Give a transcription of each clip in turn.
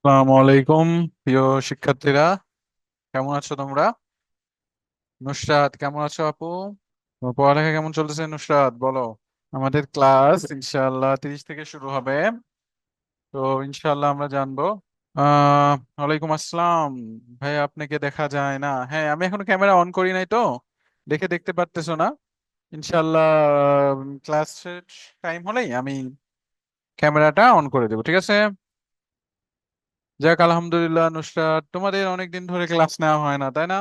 আসসালামু আলাইকুম। প্রিয় শিক্ষার্থীরা, কেমন আছো তোমরা? নুসরাত, কেমন আছো আপু? তোমার পড়ালেখা কেমন চলতেছে নুসরাত, বলো। আমাদের ক্লাস ইনশাআল্লাহ 30 থেকে শুরু হবে। তো ইনশাআল্লাহ আমরা জানবো। ওয়ালাইকুম আসসালাম। ভাই, আপনাকে দেখা যায় না। হ্যাঁ, আমি এখনো ক্যামেরা অন করি নাই তো, দেখতে পারতেছো না। ইনশাআল্লাহ ক্লাস টাইম হলেই আমি ক্যামেরাটা অন করে দেবো, ঠিক আছে? যাক, আলহামদুলিল্লাহ। নুসরাত, তোমাদের অনেকদিন ধরে ক্লাস নেওয়া হয় না, তাই না?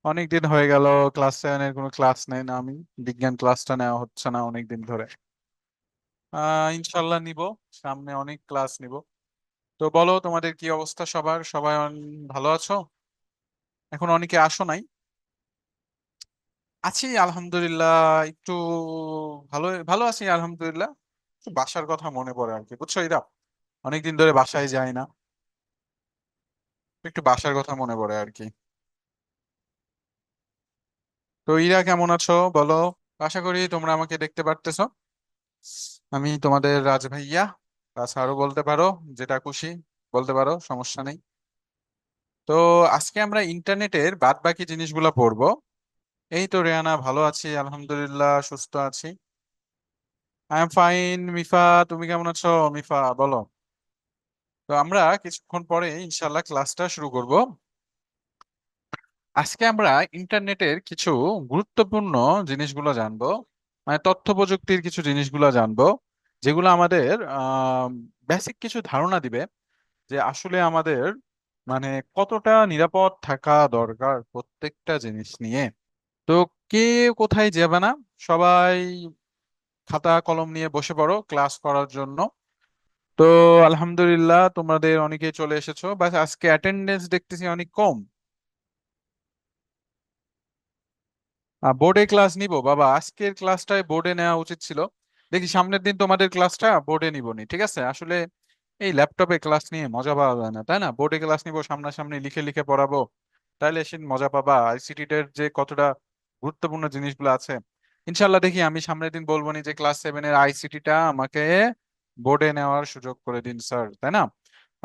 অনেক দিন হয়ে গেল ক্লাস 7-এর কোনো ক্লাস নেই না। আমি বিজ্ঞান ক্লাসটা নেওয়া হচ্ছে না অনেক দিন ধরে। ইনশাল্লাহ নিব, সামনে অনেক ক্লাস নিব। তো বলো, তোমাদের কি অবস্থা? সবাই ভালো আছো? এখন অনেকে আসো নাই। আছি আলহামদুলিল্লাহ, একটু ভালো ভালো আছি আলহামদুলিল্লাহ। একটু বাসার কথা মনে পড়ে আর কি, বুঝছো এরা, অনেকদিন ধরে বাসায় যায় না। একটু বাসার কথা মনে পড়ে আর কি। তো ইরা, কেমন আছো বলো? আশা করি তোমরা আমাকে দেখতে পারতেছো। আমি তোমাদের রাজ ভাইয়া, তাছাড়াও বলতে পারো, যেটা খুশি বলতে পারো, সমস্যা নেই। তো আজকে আমরা ইন্টারনেটের বাদ বাকি জিনিসগুলো পড়বো। এই তো রেহানা, ভালো আছি আলহামদুলিল্লাহ, সুস্থ আছি। I am fine. মিফা, তুমি কেমন আছো? মিফা, বলো। তো আমরা কিছুক্ষণ পরে ইনশাল্লাহ ক্লাসটা শুরু করব। আজকে আমরা ইন্টারনেটের কিছু গুরুত্বপূর্ণ জিনিসগুলো জানবো, মানে তথ্য প্রযুক্তির কিছু জিনিসগুলো জানবো, যেগুলো আমাদের বেসিক কিছু ধারণা দিবে যে আসলে আমাদের মানে কতটা নিরাপদ থাকা দরকার প্রত্যেকটা জিনিস নিয়ে। তো কে কোথায় যাবে না, সবাই খাতা কলম নিয়ে বসে পড়ো ক্লাস করার জন্য। তো আলহামদুলিল্লাহ, তোমাদের অনেকেই চলে এসেছো, বাস আজকে অ্যাটেন্ডেন্স দেখতেছি অনেক কম। বোর্ডে ক্লাস নিব বাবা, আজকের ক্লাসটাই বোর্ডে নেওয়া উচিত ছিল। দেখি সামনের দিন তোমাদের ক্লাসটা বোর্ডে নিবনি, ঠিক আছে? আসলে এই ল্যাপটপে ক্লাস নিয়ে মজা পাওয়া যায় না, তাই না? বোর্ডে ক্লাস নিব, সামনাসামনি লিখে লিখে পড়াবো, তাইলে সে মজা পাবা। আইসিটি এর যে কতটা গুরুত্বপূর্ণ জিনিসগুলো আছে, ইনশাল্লাহ দেখি আমি সামনের দিন বলবো নি যে ক্লাস 7-এর আইসিটিটা আমাকে বোর্ডে নেওয়ার সুযোগ করে দিন স্যার, তাই না?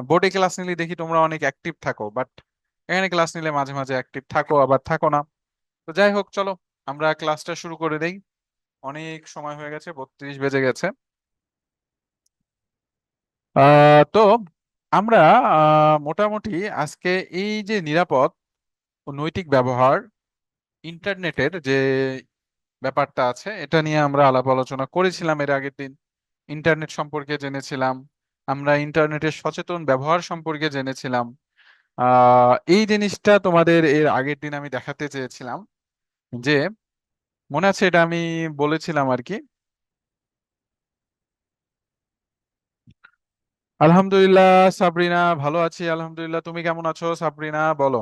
বোর্ডে ক্লাস নিলে দেখি তোমরা অনেক অ্যাক্টিভ থাকো, বাট এখানে ক্লাস নিলে মাঝে মাঝে অ্যাক্টিভ থাকো আবার থাকো না। তো যাই হোক, চলো আমরা ক্লাসটা শুরু করে দেই। অনেক সময় হয়ে গেছে, 32 বেজে গেছে। তো আমরা মোটামুটি আজকে এই যে নিরাপদ ও নৈতিক ব্যবহার ইন্টারনেটের যে ব্যাপারটা আছে, এটা নিয়ে আমরা আলাপ আলোচনা করেছিলাম এর আগের দিন। ইন্টারনেট সম্পর্কে জেনেছিলাম, আমরা ইন্টারনেটের সচেতন ব্যবহার সম্পর্কে জেনেছিলাম। এই জিনিসটা তোমাদের এর আগের দিন আমি দেখাতে চেয়েছিলাম, যে মনে আছে এটা আমি বলেছিলাম আর কি। আলহামদুলিল্লাহ সাবরিনা, ভালো আছি আলহামদুলিল্লাহ। তুমি কেমন আছো সাবরিনা, বলো।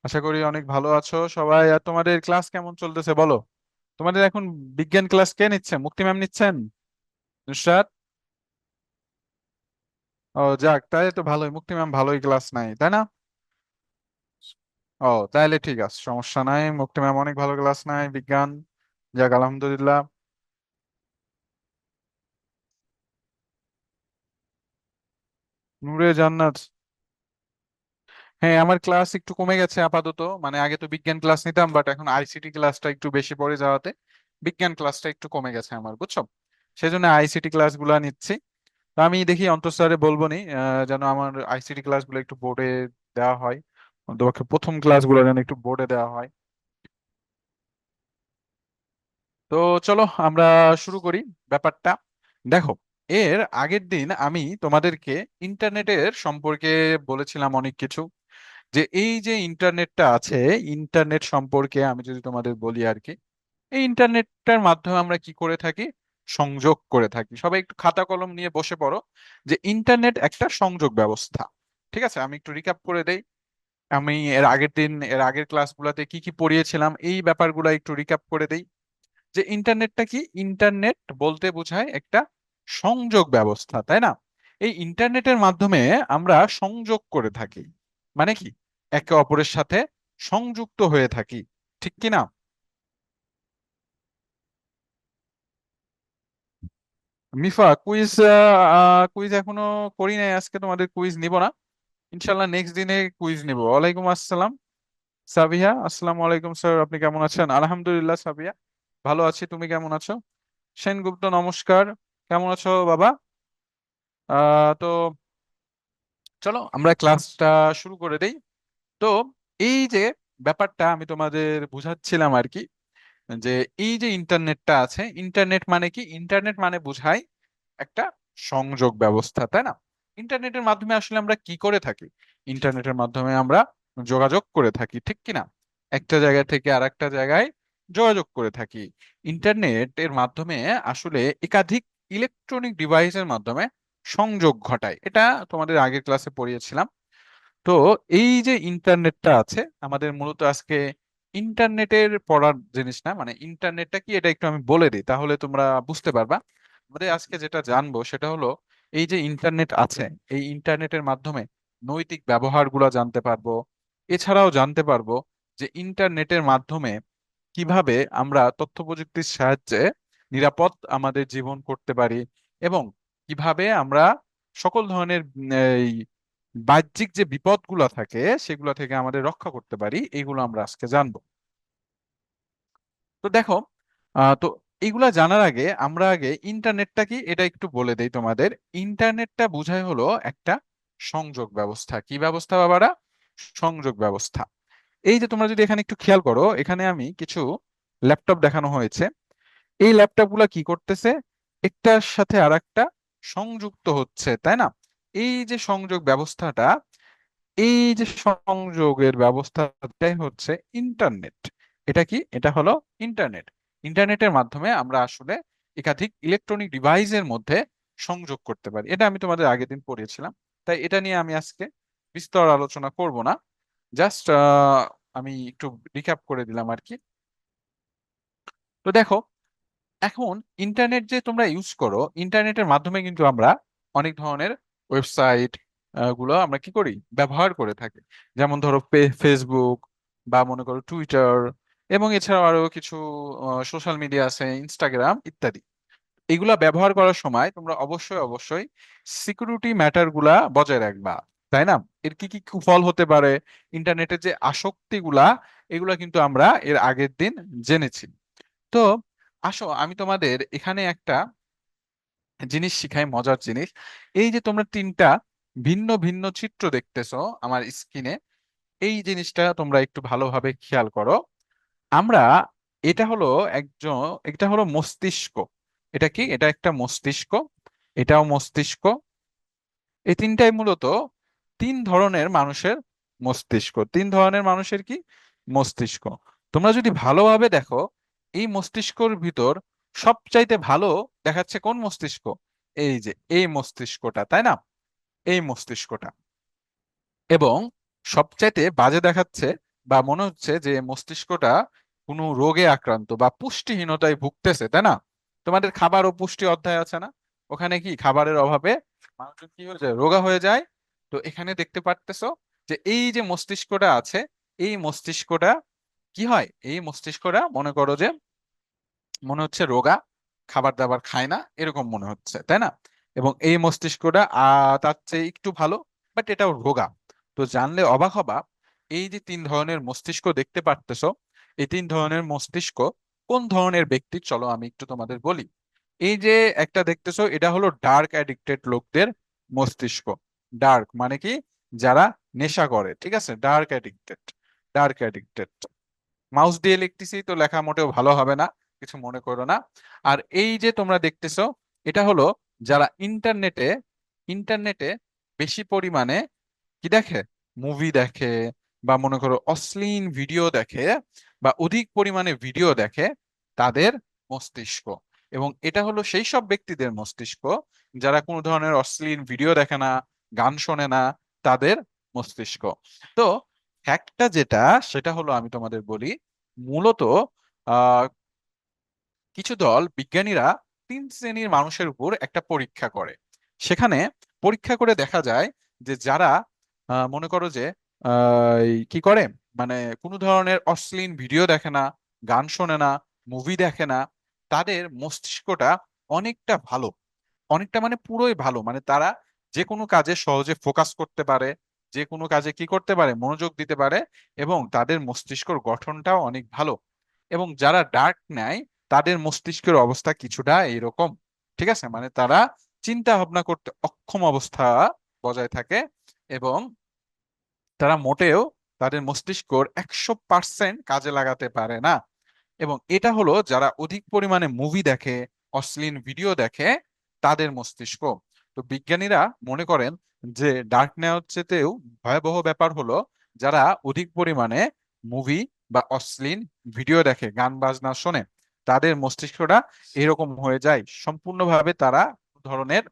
আশা করি অনেক ভালো আছো সবাই। আর তোমাদের ক্লাস কেমন চলতেছে বলো। তোমাদের এখন বিজ্ঞান ক্লাস কে নিচ্ছে? মুক্তি ম্যাম নিচ্ছেন? নুসরাত? ও যাক, তাই তো ভালোই, মুক্তি ম্যাম ভালোই ক্লাস নাই, তাই না? ও, তাইলে ঠিক আছে, সমস্যা নাই, মুক্তি ম্যাম অনেক ভালো ক্লাস নাই বিজ্ঞান। যাক আলহামদুলিল্লাহ। নূরে জান্নাত। হ্যাঁ, আমার ক্লাস একটু কমে গেছে আপাতত, মানে আগে তো বিজ্ঞান ক্লাস নিতাম, বাট এখন আইসিটি ক্লাসটা একটু বেশি পড়ে যাওয়াতে বিজ্ঞান ক্লাসটা একটু কমে গেছে আমার, বুঝছো? সেজন্য আইসিটি ক্লাসগুলো নিচ্ছি। তো আমি দেখি অন্তর স্যারে বলবো নি, যেন আমার আইসিটি ক্লাসগুলো একটু বোর্ডে দেওয়া হয়, অন্তপক্ষে প্রথম ক্লাসগুলো যেন একটু বোর্ডে দেওয়া হয়। তো চলো আমরা শুরু করি ব্যাপারটা। দেখো, এর আগের দিন আমি তোমাদেরকে ইন্টারনেটের সম্পর্কে বলেছিলাম অনেক কিছু, যে এই যে ইন্টারনেটটা আছে, ইন্টারনেট সম্পর্কে আমি যদি তোমাদের বলি আর কি। এই ইন্টারনেটটার মাধ্যমে আমরা কি করে থাকি? সংযোগ করে থাকি। সবাই একটু খাতা কলম নিয়ে বসে পড়ো, যে ইন্টারনেট একটা সংযোগ ব্যবস্থা। ঠিক আছে, আমি একটু রিক্যাপ করে দেই। আমি এর আগের দিন, এর আগের ক্লাসগুলোতে কি কি পড়িয়েছিলাম এই ব্যাপারগুলো একটু রিক্যাপ করে দেই। যে ইন্টারনেটটা কি? ইন্টারনেট বলতে বোঝায় একটা সংযোগ ব্যবস্থা, তাই না? এই ইন্টারনেটের মাধ্যমে আমরা সংযোগ করে থাকি, মানে কি, একে অপরের সাথে সংযুক্ত হয়ে থাকি, ঠিক কি না? মিফা, কুইজ কুইজ এখনো করি নাই, আজকে তোমাদের কুইজ নিব না, ইনশাল্লাহ নেক্সট দিনে কুইজ নিব। ওয়ালাইকুম আসসালাম সাবিহা, আসসালামু আলাইকুম স্যার, আপনি কেমন আছেন? আলহামদুলিল্লাহ সাবিয়া, ভালো আছি, তুমি কেমন আছো? সেনগুপ্ত, নমস্কার, কেমন আছো বাবা? তো চলো আমরা ক্লাসটা শুরু করে দেই। তো এই যে ব্যাপারটা আমি তোমাদের বুঝাচ্ছিলাম আর কি, যে এই যে ইন্টারনেটটা আছে, ইন্টারনেট মানে কি? ইন্টারনেট মানে বোঝায় একটা সংযোগ ব্যবস্থা, তাই না? ইন্টারনেটের মাধ্যমে আসলে আমরা কি করে থাকি? ইন্টারনেটের মাধ্যমে আমরা যোগাযোগ করে থাকি, ঠিক কি না? একটা জায়গা থেকে আর একটা জায়গায় যোগাযোগ করে থাকি। ইন্টারনেট এর মাধ্যমে আসলে একাধিক ইলেকট্রনিক ডিভাইসের মাধ্যমে সংযোগ ঘটায়, এটা তোমাদের আগের ক্লাসে পড়িয়েছিলাম। তো এই যে ইন্টারনেটটা আছে আমাদের, মূলত আজকে ইন্টারনেটের পড়ার জিনিস না, মানে ইন্টারনেটটা কি এটা একটু আমি বলে দিই, তাহলে তোমরা বুঝতে পারবা। আমাদের আজকে যেটা জানবো সেটা হলো, এই যে ইন্টারনেট আছে, এই ইন্টারনেটের মাধ্যমে নৈতিক ব্যবহারগুলো জানতে পারবো। এছাড়াও জানতে পারবো যে ইন্টারনেটের মাধ্যমে কিভাবে আমরা তথ্য প্রযুক্তির সাহায্যে নিরাপদ আমাদের জীবন করতে পারি, এবং কিভাবে আমরা সকল ধরনের এই বাহ্যিক যে বিপদগুলো থাকে সেগুলো থেকে আমাদের রক্ষা করতে পারি, এইগুলো আমরা আজকে জানবো। তো দেখো, তো এইগুলা জানার আগে আমরা আগে ইন্টারনেটটা কি এটা একটু বলে দেই তোমাদের। ইন্টারনেটটা বোঝায় হলো একটা সংযোগ ব্যবস্থা। কি ব্যবস্থা বাবারা? সংযোগ ব্যবস্থা। এই যে তোমরা যদি এখানে একটু খেয়াল করো, এখানে আমি কিছু ল্যাপটপ দেখানো হয়েছে। এই ল্যাপটপ গুলা কি করতেছে? একটার সাথে আর একটা সংযুক্ত হচ্ছে, তাই না? এই যে সংযোগ ব্যবস্থাটা, এই যে সংযোগের ব্যবস্থাটাই হচ্ছে ইন্টারনেট। এটা কি? এটা হলো ইন্টারনেট। ইন্টারনেটের মাধ্যমে আমরা আসলে একাধিক ইলেকট্রনিক ডিভাইসের মধ্যে সংযোগ করতে পারি, এটা আমি তোমাদের আগের দিন পড়িয়েছিলাম। তাই এটা নিয়ে আমি আজকে বিস্তর আলোচনা করব না, জাস্ট আমি একটু রিক্যাপ করে দিলাম আর কি। তো দেখো, এখন ইন্টারনেট যে তোমরা ইউজ করো, ইন্টারনেটের মাধ্যমে কিন্তু আমরা অনেক ধরনের ওয়েবসাইট গুলো আমরা কি করি? ব্যবহার করে থাকি। যেমন ধরো ফেসবুক, বা মনে করো টুইটার, এবং এছাড়াও আরো কিছু সোশ্যাল মিডিয়া আছে, ইনস্টাগ্রাম ইত্যাদি। এগুলা ব্যবহার করার সময় তোমরা অবশ্যই অবশ্যই সিকিউরিটি ম্যাটার গুলা বজায় রাখবা, তাই না? এর কি কি কুফল হতে পারে, ইন্টারনেটের যে আসক্তি গুলা, এগুলা কিন্তু আমরা এর আগের দিন জেনেছি। তো আসো আমি তোমাদের এখানে একটা জিনিস শিখাই, মজার জিনিস। এই যে তোমরা তিনটা ভিন্ন ভিন্ন চিত্র দেখতেছো আমার স্ক্রিনে, এই জিনিসটা তোমরা একটু ভালোভাবে খেয়াল করো। আমরা, এটা হলো একজন, এটা হলো মস্তিষ্ক। এটা কি? এটা একটা মস্তিষ্ক, এটাও মস্তিষ্ক। এই তিনটাই মূলত তিন ধরনের মানুষের মস্তিষ্ক। তিন ধরনের মানুষের কি? মস্তিষ্ক। তোমরা যদি ভালোভাবে দেখো, এই মস্তিষ্কর ভিতর সবচাইতে ভালো দেখাচ্ছে কোন মস্তিষ্ক? এই যে এই মস্তিষ্কটা, তাই না? এই মস্তিষ্কটা। এবং সবচাইতে বাজে দেখাচ্ছে, বা মনে হচ্ছে যে মস্তিষ্কটা কোনো রোগে আক্রান্ত বা পুষ্টিহীনতায় ভুগতেছে, তাই না? তোমাদের খাবার ও পুষ্টি অধ্যায় আছে না? ওখানে কি খাবারের অভাবে মানুষজন কি হয়ে যায়? রোগা হয়ে যায়। তো এখানে দেখতে পারতেছো যে এই যে মস্তিষ্কটা আছে, এই মস্তিষ্কটা কি হয়? এই মস্তিষ্কটা মনে করো যে মনে হচ্ছে রোগা, খাবার দাবার খায় না এরকম মনে হচ্ছে, তাই না? এবং এই মস্তিষ্কটা তার চেয়ে একটু ভালো, বাট এটাও রোগা। তো জানলে অবাক হবা, এই যে তিন ধরনের মস্তিষ্ক দেখতে পারতেছো, এই তিন ধরনের মস্তিষ্ক কোন ধরনের ব্যক্তির, চলো আমি একটু তোমাদের বলি। এই যে একটা দেখতেছো, এটা হলো ডার্ক অ্যাডিক্টেড লোকদের মস্তিষ্ক। ডার্ক মানে কি? যারা নেশা করে, ঠিক আছে? Dark addicted, dark addicted. Mouse দিয়ে লিখতেছি তো লেখা মোটেও ভালো হবে না, কিছু মনে করো না। আর এই যে তোমরা দেখতেছো, এটা হলো যারা ইন্টারনেটে, ইন্টারনেটে বেশি পরিমাণে কি দেখে? মুভি দেখে, বা মনে করো অশ্লীল ভিডিও দেখে, বা অধিক পরিমাণে ভিডিও দেখে, তাদের মস্তিষ্ক। এবং এটা হলো সেই সব ব্যক্তিদের মস্তিষ্ক যারা কোনো ধরনের অশ্লীল ভিডিও দেখে না, গান শোনে না, তাদের মস্তিষ্ক। তো ফ্যাক্টটা যেটা, সেটা হলো আমি তোমাদের বলি, মূলত আহ কিছু দল বিজ্ঞানীরা তিন শ্রেণীর মানুষের উপর একটা পরীক্ষা করে। সেখানে পরীক্ষা করে দেখা যায় যে যারা মনে করো যে এই কি করে, মানে কোনো ধরনের অশ্লীল ভিডিও দেখে না, গান শোনে না, মুভি দেখে না, তাদের মস্তিষ্কটা অনেকটা ভালো। অনেকটা মানে পুরোই ভালো, মানে তারা যে কোনো কাজে সহজে ফোকাস করতে পারে, যে কোনো কাজে কি করতে পারে, মনোযোগ দিতে পারে, এবং তাদের মস্তিষ্কর গঠনটাও অনেক ভালো। এবং যারা ডার্ক নেয় তাদের মস্তিষ্কের অবস্থা কিছুটা এইরকম, ঠিক আছে, মানে তারা চিন্তা ভাবনা করতে অক্ষম অবস্থা বজায় থাকে, এবং তারা মোটেও তাদের মস্তিষ্কর 100% কাজে লাগাতে পারে না। এবং এটা হলো যারা অধিক পরিমাণে মুভি দেখে, অশ্লীল ভিডিও দেখে, তাদের মস্তিষ্ক। তো বিজ্ঞানীরা মনে করেন যে ডার্ক নেওয়ার চেয়েও ভয়াবহ ব্যাপার হলো যারা অধিক পরিমাণে মুভি বা অশ্লীল ভিডিও দেখে, গান বাজনা শোনে, তাদের মস্তিষ্কটা এরকম হয়ে যায়, সম্পূর্ণভাবে তারা ধরনের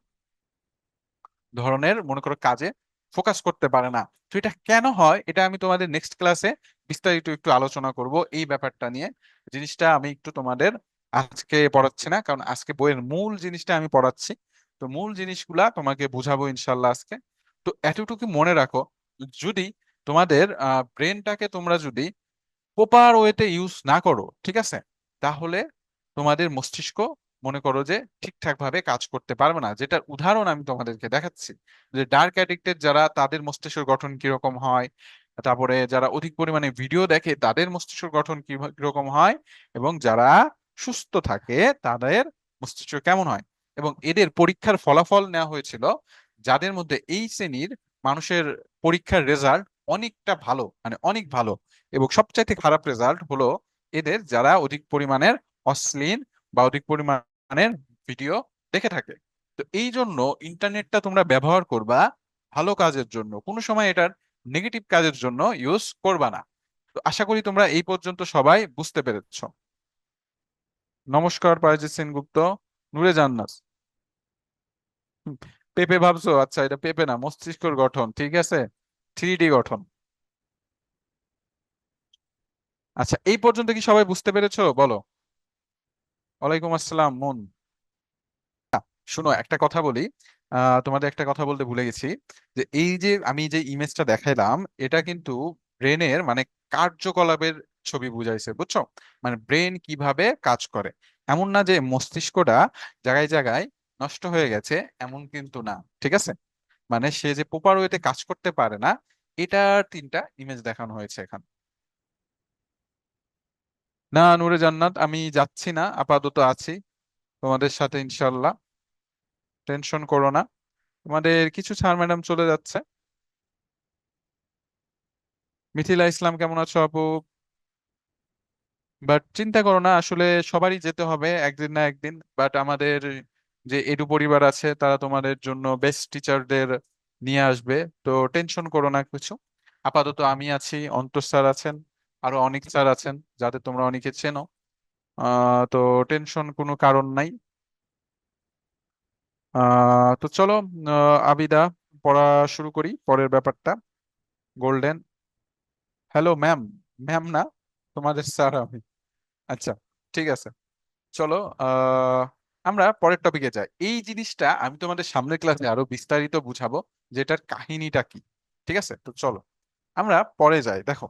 ধরনের মনে করো কাজে ফোকাস করতে পারে না। তো এটা কেন হয় এটা আমি তোমাদের নেক্সট ক্লাসে বিস্তারিত একটু আলোচনা করব এই ব্যাপারটা নিয়ে। জিনিসটা আমি একটু তোমাদের আজকে পড়াচ্ছি না, কারণ আজকে বইয়ের মূল জিনিসটা আমি পড়াচ্ছি। তো মূল জিনিসগুলা তোমাকে বুঝাবো ইনশাল্লাহ আজকে। তো এতটুকু মনে রাখো, যদি তোমাদের ব্রেনটাকে তোমরা যদি প্রপার ওয়েতে ইউজ না করো, ঠিক আছে, তাহলে তোমাদের মস্তিষ্ক মনে করো যে ঠিকঠাক ভাবে কাজ করতে পারবে না। যেটার উদাহরণ আমি তোমাদেরকে দেখাচ্ছি, যে ডার্ক অ্যাডিক্টেড যারা, তাদের মস্তিষ্কের গঠন কিরকম হয়, তারপরে যারা অধিক পরিমাণে ভিডিও দেখে তাদের মস্তিষ্কের গঠন কিরকম হয়, এবং যারা সুস্থ থাকে তাদের মস্তিষ্ক কেমন হয়। এবং এদের পরীক্ষার ফলাফল নেওয়া হয়েছিল, যাদের মধ্যে এই শ্রেণীর মানুষের পরীক্ষার রেজাল্ট অনেকটা ভালো, মানে অনেক ভালো, এবং সবচাইতে খারাপ রেজাল্ট হলো এদের যারা অধিক পরিমাণের অশ্লীল বা অধিক পরিমাণের ভিডিও দেখে থাকে। তো এই জন্য ইন্টারনেটটা তোমরা ব্যবহার করবা ভালো কাজের জন্য, কোনো সময় এটার নেগেটিভ কাজের জন্য ইউজ করবা না। তো আশা করি তোমরা এই পর্যন্ত সবাই বুঝতে পেরেছো। নমস্কার পারজিৎ সেনগুপ্ত। নূরে জান্নাত। হুম, পেঁপে ভাবছো? আচ্ছা, এটা পেঁপে না, মস্তিষ্কের গঠন, ঠিক আছে, 3D গঠন। আচ্ছা, এই পর্যন্ত কি সবাই বুঝতে পেরেছো বলো? ওয়ালাইকুম আসসালাম মন। শোনো, একটা কথা বলি, তোমাদের একটা কথা বলতে ভুলে গেছি, যে এই যে আমি যে ইমেজটা দেখাইলাম, এটা কিন্তু ব্রেনের মানে কার্যকলাপের ছবি বুঝাইছে, বুঝছো? মানে ব্রেন কিভাবে কাজ করে। এমন না যে মস্তিষ্কটা জায়গায় জায়গায় নষ্ট হয়ে গেছে, এমন কিন্তু না, ঠিক আছে। মানে সে যে প্রপার ওয়েতে কাজ করতে পারে না, এটার 3টা ইমেজ দেখানো হয়েছে এখানে। না নূরে জান্নাত, আমি যাচ্ছি না, আপাতত আছি তোমাদের সাথে ইনশাল্লাহ, টেনশন করো না। তোমাদের কিছু স্যার ম্যাডাম চলে যাচ্ছে। মিথিলা ইসলাম কেমন আছো আপু? বাট চিন্তা করো না, আসলে সবারই যেতে হবে একদিন না একদিন, বাট আমাদের যে এডু পরিবার আছে তারা তোমাদের জন্য বেস্ট টিচারদের নিয়ে আসবে। তো টেনশন করো না কিছু। আপাতত আমি আছি, অন্তর স্যার আছেন, আরো অনেক স্যার আছেন যাদের তোমরা অনেকে চেনো। তো টেনশন কোনো কারণ নাই। তো চলো, আবিদা, পড়া শুরু করি পরের ব্যাপারটা। গোল্ডেন। Hello ma'am. ম্যাম না, তোমাদের স্যার আমি। আচ্ছা, ঠিক আছে, চলো আমরা পরের টপিকে যাই। এই জিনিসটা আমি তোমাদের সামনের ক্লাসে আরো বিস্তারিত বুঝাবো, যেটার কাহিনীটা কি, ঠিক আছে। তো চলো আমরা পরে যাই। দেখো,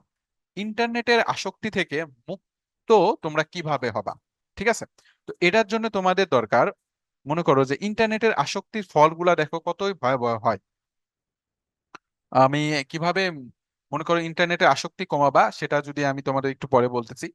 ইন্টারনেটের আসক্তি থেকে মুক্ত তোমরা কিভাবে হবা, ঠিক আছে। তো এটার জন্য তোমাদের দরকার, মনে করো যে ইন্টারনেটের আসক্তির ফলগুলা দেখো কতই ভয়াবহ হয়। আমি কিভাবে মনে করো ইন্টারনেটের আসক্তি কমাবা সেটা যদি আমি তোমাদের একটু পরে বলতেছি।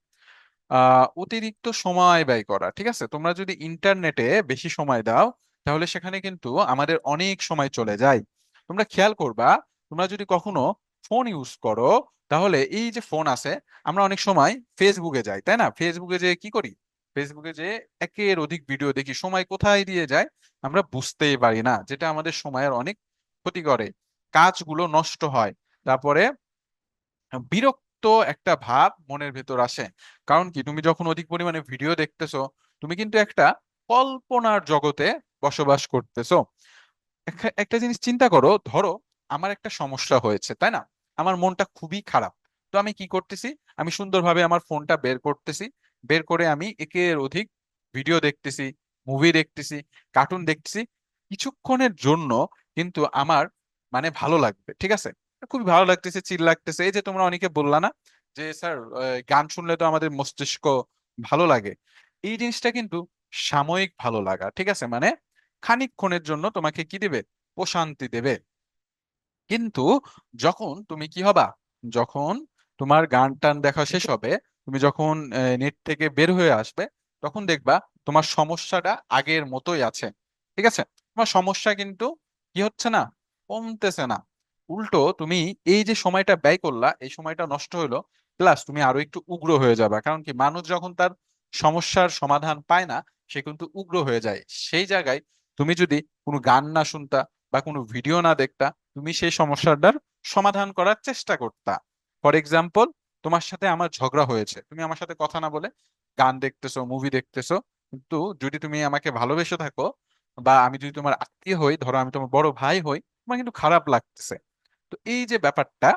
অতিরিক্ত সময় ব্যয় করা, ঠিক আছে, তোমরা যদি ইন্টারনেটে বেশি সময় দাও তাহলে সেখানে কিন্তু আমাদের অনেক সময় চলে যায়। তোমরা খেয়াল করবা, তোমরা যদি কখনো ফোন ইউজ করো, তাহলে এই যে ফোন আছে, আমরা অনেক সময় ফেসবুকে যাই, তাই না? ফেসবুকে যে কি করি, ফেসবুকে যে একের অধিক ভিডিও দেখি, সময় কোথায় দিয়ে যায় আমরা বুঝতেই পারি না, যেটা আমাদের সময়ের অনেক ক্ষতি করে, কাজগুলো নষ্ট হয়। তারপরে বিরক্ত একটা ভাব মনের ভেতর আসে। কারণ কি, তুমি যখন অধিক পরিমাণে ভিডিও দেখতেছো, তুমি কিন্তু একটা কল্পনার জগতে বসবাস করতেছো। একটা জিনিস চিন্তা করো, ধরো আমার একটা সমস্যা হয়েছে, তাই না? আমার মনটা খুবই খারাপ। তো আমি কি করতেছি, আমি সুন্দরভাবে আমার ফোনটা বের করতেছি, বের করে আমি একের অধিক ভিডিও দেখতেছি, মুভি দেখতেছি, কার্টুন দেখতেছি। কিছুক্ষণের জন্য কিন্তু আমার মানে ভালো লাগবে, ঠিক আছে, খুবই ভালো লাগতেছে, চিল লাগতেছে। এই যে তোমরা অনেকে বললা না যে স্যার গান শুনলে তো আমাদের মস্তিষ্ক ভালো লাগে, এই জিনিসটা কিন্তু সাময়িক ভালো লাগা, ঠিক আছে। মানে খানিকক্ষণের জন্য তোমাকে কি দেবে, প্রশান্তি দেবে। কিন্তু যখন তুমি কি হবা, যখন তোমার গান টান দেখা শেষ হবে, তুমি যখন নেট থেকে বের হয়ে আসবে, তখন দেখবা তোমার সমস্যাটা আগের মতোই আছে। ঠিক আছে, তোমার সমস্যা কিন্তু কি হচ্ছে না, কমতেছে না। উল্টো তুমি এই যে সময়টা ব্যয় করলা, এই সময়টা নষ্ট হলো, প্লাস তুমি আরো একটু উগ্র হয়ে যাবে। কারণ কি, মানুষ যখন তার সমস্যার সমাধান পায় না, সে কিন্তু উগ্র হয়ে যায়। সেই জায়গায় তুমি যদি কোনো গান না শুনতা বা কোনো ভিডিও না দেখতা, তুমি সেই সমস্যাটার সমাধান করার চেষ্টা করতা। ফর এক্সাম্পল, তোমার সাথে আমার ঝগড়া হয়েছে, তুমি আমার সাথে কথা না বলে গান দেখতেছো, মুভি দেখতেছো। কিন্তু যদি তুমি আমাকে ভালোবেসে থাকো, বা আমি যদি তোমার আত্মীয় হই, ধরো আমি তোমার বড় ভাই হই, তোমার কিন্তু খারাপ লাগতেছে। তো এই যে ব্যাপারটা,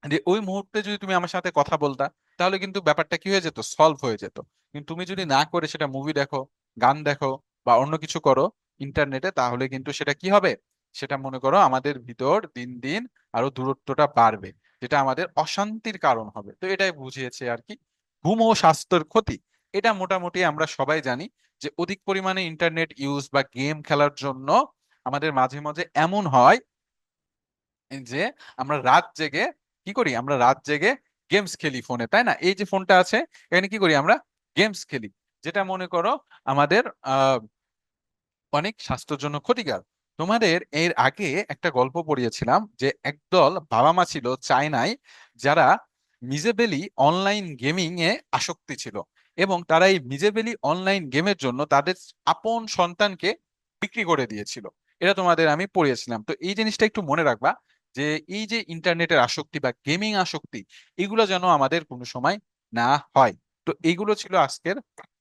যে ওই মুহূর্তে যদি তুমি আমার সাথে কথা বলতা, তাহলে কিন্তু ব্যাপারটা কি হয়ে যেত, সলভ হয়ে যেত। কিন্তু তুমি যদি না করে সেটা মুভি দেখো, গান দেখো, বা অন্য কিছু করো ইন্টারনেটে, তাহলে কিন্তু সেটা কি হবে, সেটা মনে করো আমাদের ভিতর দিন দিন আরো দূরত্বটা বাড়বে, যেটা আমাদের অশান্তির কারণ হবে। তো এটাই বুঝিয়েছে আর কি, ঘুম ও স্বাস্থ্যের ক্ষতি। এটা মোটামুটি আমরা সবাই জানি, যে অধিক পরিমাণে ইন্টারনেট ইউজ বা গেম খেলার জন্য আমাদের মাঝে মাঝে এমন হয় যে আমরা রাত জেগে কি করি, আমরা রাত জেগে গেমস খেলি ফোনে, তাই না? এই যে ফোনটা আছে, এখানে কি করি আমরা, গেমস খেলি, যেটা মনে করো আমাদের অনেক স্বাস্থ্যের জন্য ক্ষতিকর। তোমাদের এর আগে একটা গল্প পড়িয়েছিলাম, যে একদল বাবা মা ছিল চায়নায়, যারা মিজেবেলি অনলাইন গেমিং এ আসক্তি ছিল, এবং তারা এই মিজেবেলি অনলাইন গেমের জন্য তাদের আপন সন্তানকে বিক্রি করে দিয়েছিল। এটা তোমাদের আমি পড়িয়েছিলাম। তো এই জিনিসটা একটু মনে রাখবা, যে এই যে ইন্টারনেটের আসক্তি বা গেমিং আসক্তি, এগুলো যেন আমাদের কোনো সময় না হয়। তো এইগুলো ছিল আজকের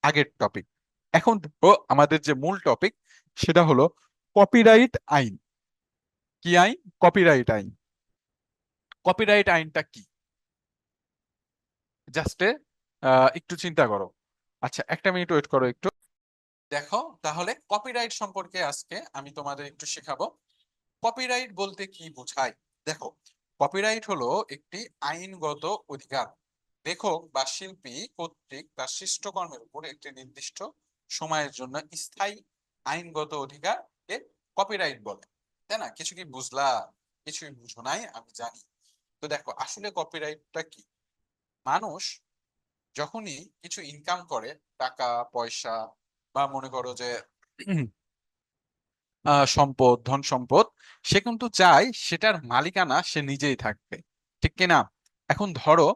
আগের টপিক। এখন দেখো আমাদের যে মূল টপিক, সেটা হলো কপিরাইট আইন। কি আইন? কপিরাইট আইন। কপিরাইট আইনটা কি, জাস্ট একটু চিন্তা করো। আচ্ছা, একটা মিনিট ওয়েট করো একটু। দেখো, তাহলে কপিরাইট সম্পর্কে আজকে আমি তোমাদের একটু শেখাবো। কপিরাইট বলতে কি বোঝায়? দেখো, কপিরাইট হলো একটি আইনগত অধিকার, লেখক বা শিল্পী কর্তৃক তার সৃষ্ট কর্মের উপর একটি নির্দিষ্ট সময়ের জন্য স্থায়ী আইনগত অধিকারকে কপিরাইট বলে। তাই না? কিছু কি বুঝলা? কিছুই বুঝো নাই, আমি জানি। তো দেখো, আসলে কপিরাইটটা কি। মানুষ যখনই কিছু ইনকাম করে, টাকা পয়সা, বা মনে করো যে সম্পদ, ধন সম্পদ, সে কিন্তু চায় সেটার মালিকানা সে নিজেই থাকবে। ঠিক কিনা? এখন ধরো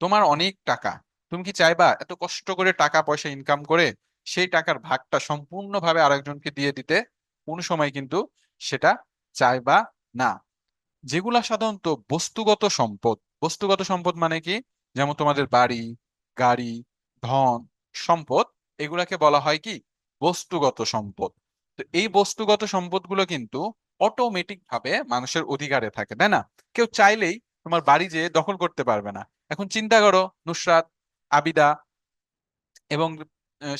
তোমার অনেক টাকা, তুমি কি চাইবা এত কষ্ট করে টাকা পয়সা ইনকাম করে সেই টাকার ভাগটা সম্পূর্ণভাবে আরেকজনকে দিয়ে দিতে? কোন সময় কিন্তু সেটা চাইবা না। যেগুলা সাধারণত বস্তুগত সম্পদ, বস্তুগত সম্পদ মানে কি, যেমন তোমাদের বাড়ি, গাড়ি, ধন সম্পদ, এগুলাকে বলা হয় কি, বস্তুগত সম্পদ। তো এই বস্তুগত সম্পদগুলো কিন্তু অটোমেটিক ভাবে মানুষের অধিকারে থাকে, তাই না? কেউ চাইলেই তোমার বাড়ি যে দখল করতে পারবে না। এখন চিন্তা করো, নুসরাত, আবিদা এবং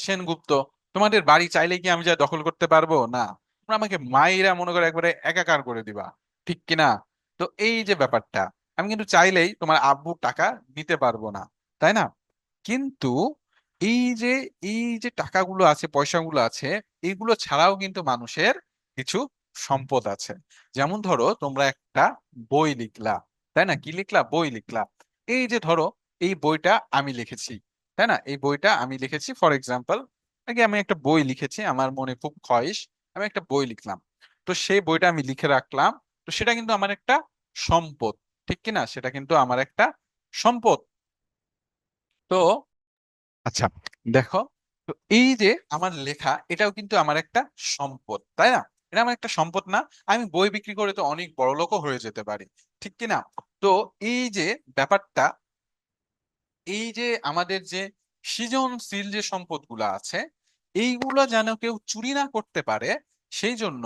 সেনগুপ্ত, তোমাদের বাড়ি চাইলে কি আমি যা দখল করতে পারবো? না। তোমরা আমাকে মাইরা মনে করে একবারে একাকার করে দিবা। ঠিক কিনা? তো এই যে ব্যাপারটা, আমি কিন্তু চাইলেই তোমার আব্বুর টাকা নিতে পারবো না, তাই না? কিন্তু এই যে এই যে টাকাগুলো আছে, পয়সাগুলো আছে, এগুলো ছাড়াও কিন্তু মানুষের কিছু সম্পদ আছে। যেমন ধরো তোমরা একটা বই লিখলা, তাই না? কি লিখলা? বই লিখলা। এই যে ধরো, এই বইটা আমি লিখেছি, তাই না? এই বইটা আমি লিখেছি, ফর এক্সাম্পল, আগে আমি একটা বই লিখেছি, আমার মনে খুব খয়েশ, আমি একটা বই লিখলাম। তো সেই বইটা আমি লিখে রাখলাম। তো সেটা কিন্তু আমার একটা সম্পদ। ঠিক কিনা? সেটা কিন্তু আমার একটা সম্পদ। তো আচ্ছা, দেখো, তো এই যে আমার লেখা, এটাও কিন্তু আমার একটা সম্পদ, তাই না? এটা আমার একটা সম্পদ না? আমি বই বিক্রি করে তো অনেক বড় লোকও হয়ে যেতে পারি। ঠিক কি না? তো এই যে ব্যাপারটা, এই যে আমাদের যে সৃজনশীল যে সম্পদগুলো আছে, এইগুলো যেন কেউ চুরি না করতে পারে, সেই জন্য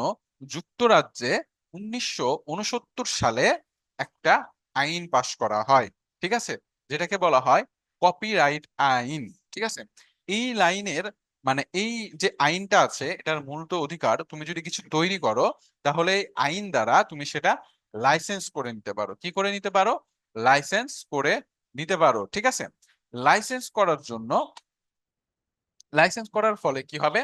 যুক্তরাজ্যে 1969 সালে একটা আইন পাশ করা হয়। ঠিক আছে? যেটাকে বলা হয় কপিরাইট আইন। ঠিক আছে? এই লাইনের মানে এই যে আইনটা আছে, এটার মূলত অধিকার, তুমি যদি কিছু তৈরি করো, তাহলে এই আইন দ্বারা তুমি সেটা লাইসেন্স করে নিতে পারো। কি করে নিতে পারো? লাইসেন্স করে নিতে পারো। ঠিক আছে? লাইসেন্স করার জন্য, লাইসেন্স করার ফলে কি হবে,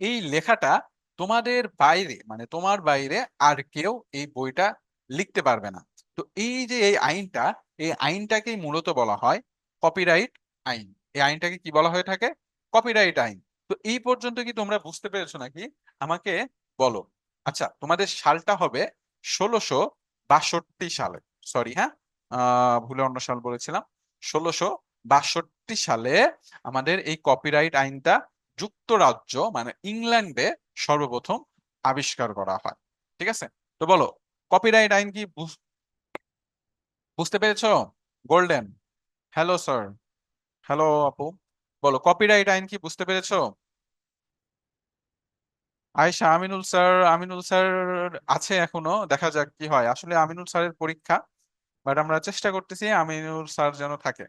এই লেখাটা তোমাদের বাইরে মানে তোমার বাইরে আর কেউ এই বইটা লিখতে পারবে না। তো এই যে এই আইনটা, এই আইনটাকেই মূলত বলা হয় কপিরাইট আইন। এই আইনটাকে কি বলা হয়ে থাকে? কপিরাইট আইন। তো এই পর্যন্ত কি তোমরা বুঝতে পেরেছো নাকি? আমাকে বলো। আচ্ছা, তোমাদের সালটা হবে 1662 সালে। সরি, হ্যাঁ, ভুলে অন্য সাল বলেছিলাম। 1662 সালে আমাদের এই কপিরাইট আইনটা যুক্তরাজ্য মানে ইংল্যান্ডে সর্বপ্রথম আবিষ্কার করা হয়। ঠিক আছে? তো বলো, কপিরাইট আইন কি বুঝতে পেরেছো? গোল্ডেন, হ্যালো স্যার, হ্যালো আপু, বলো কপিরাইট আইন কি বুঝতে পেরেছো? আয়েশা, আমিনুল স্যার, আমিনুল স্যার আছে এখনো, দেখা যাক কি হয়। আসলে আমিনুল স্যারের পরীক্ষা, বাট আমরা চেষ্টা করতেছি আমিনুল স্যার যেন থাকে।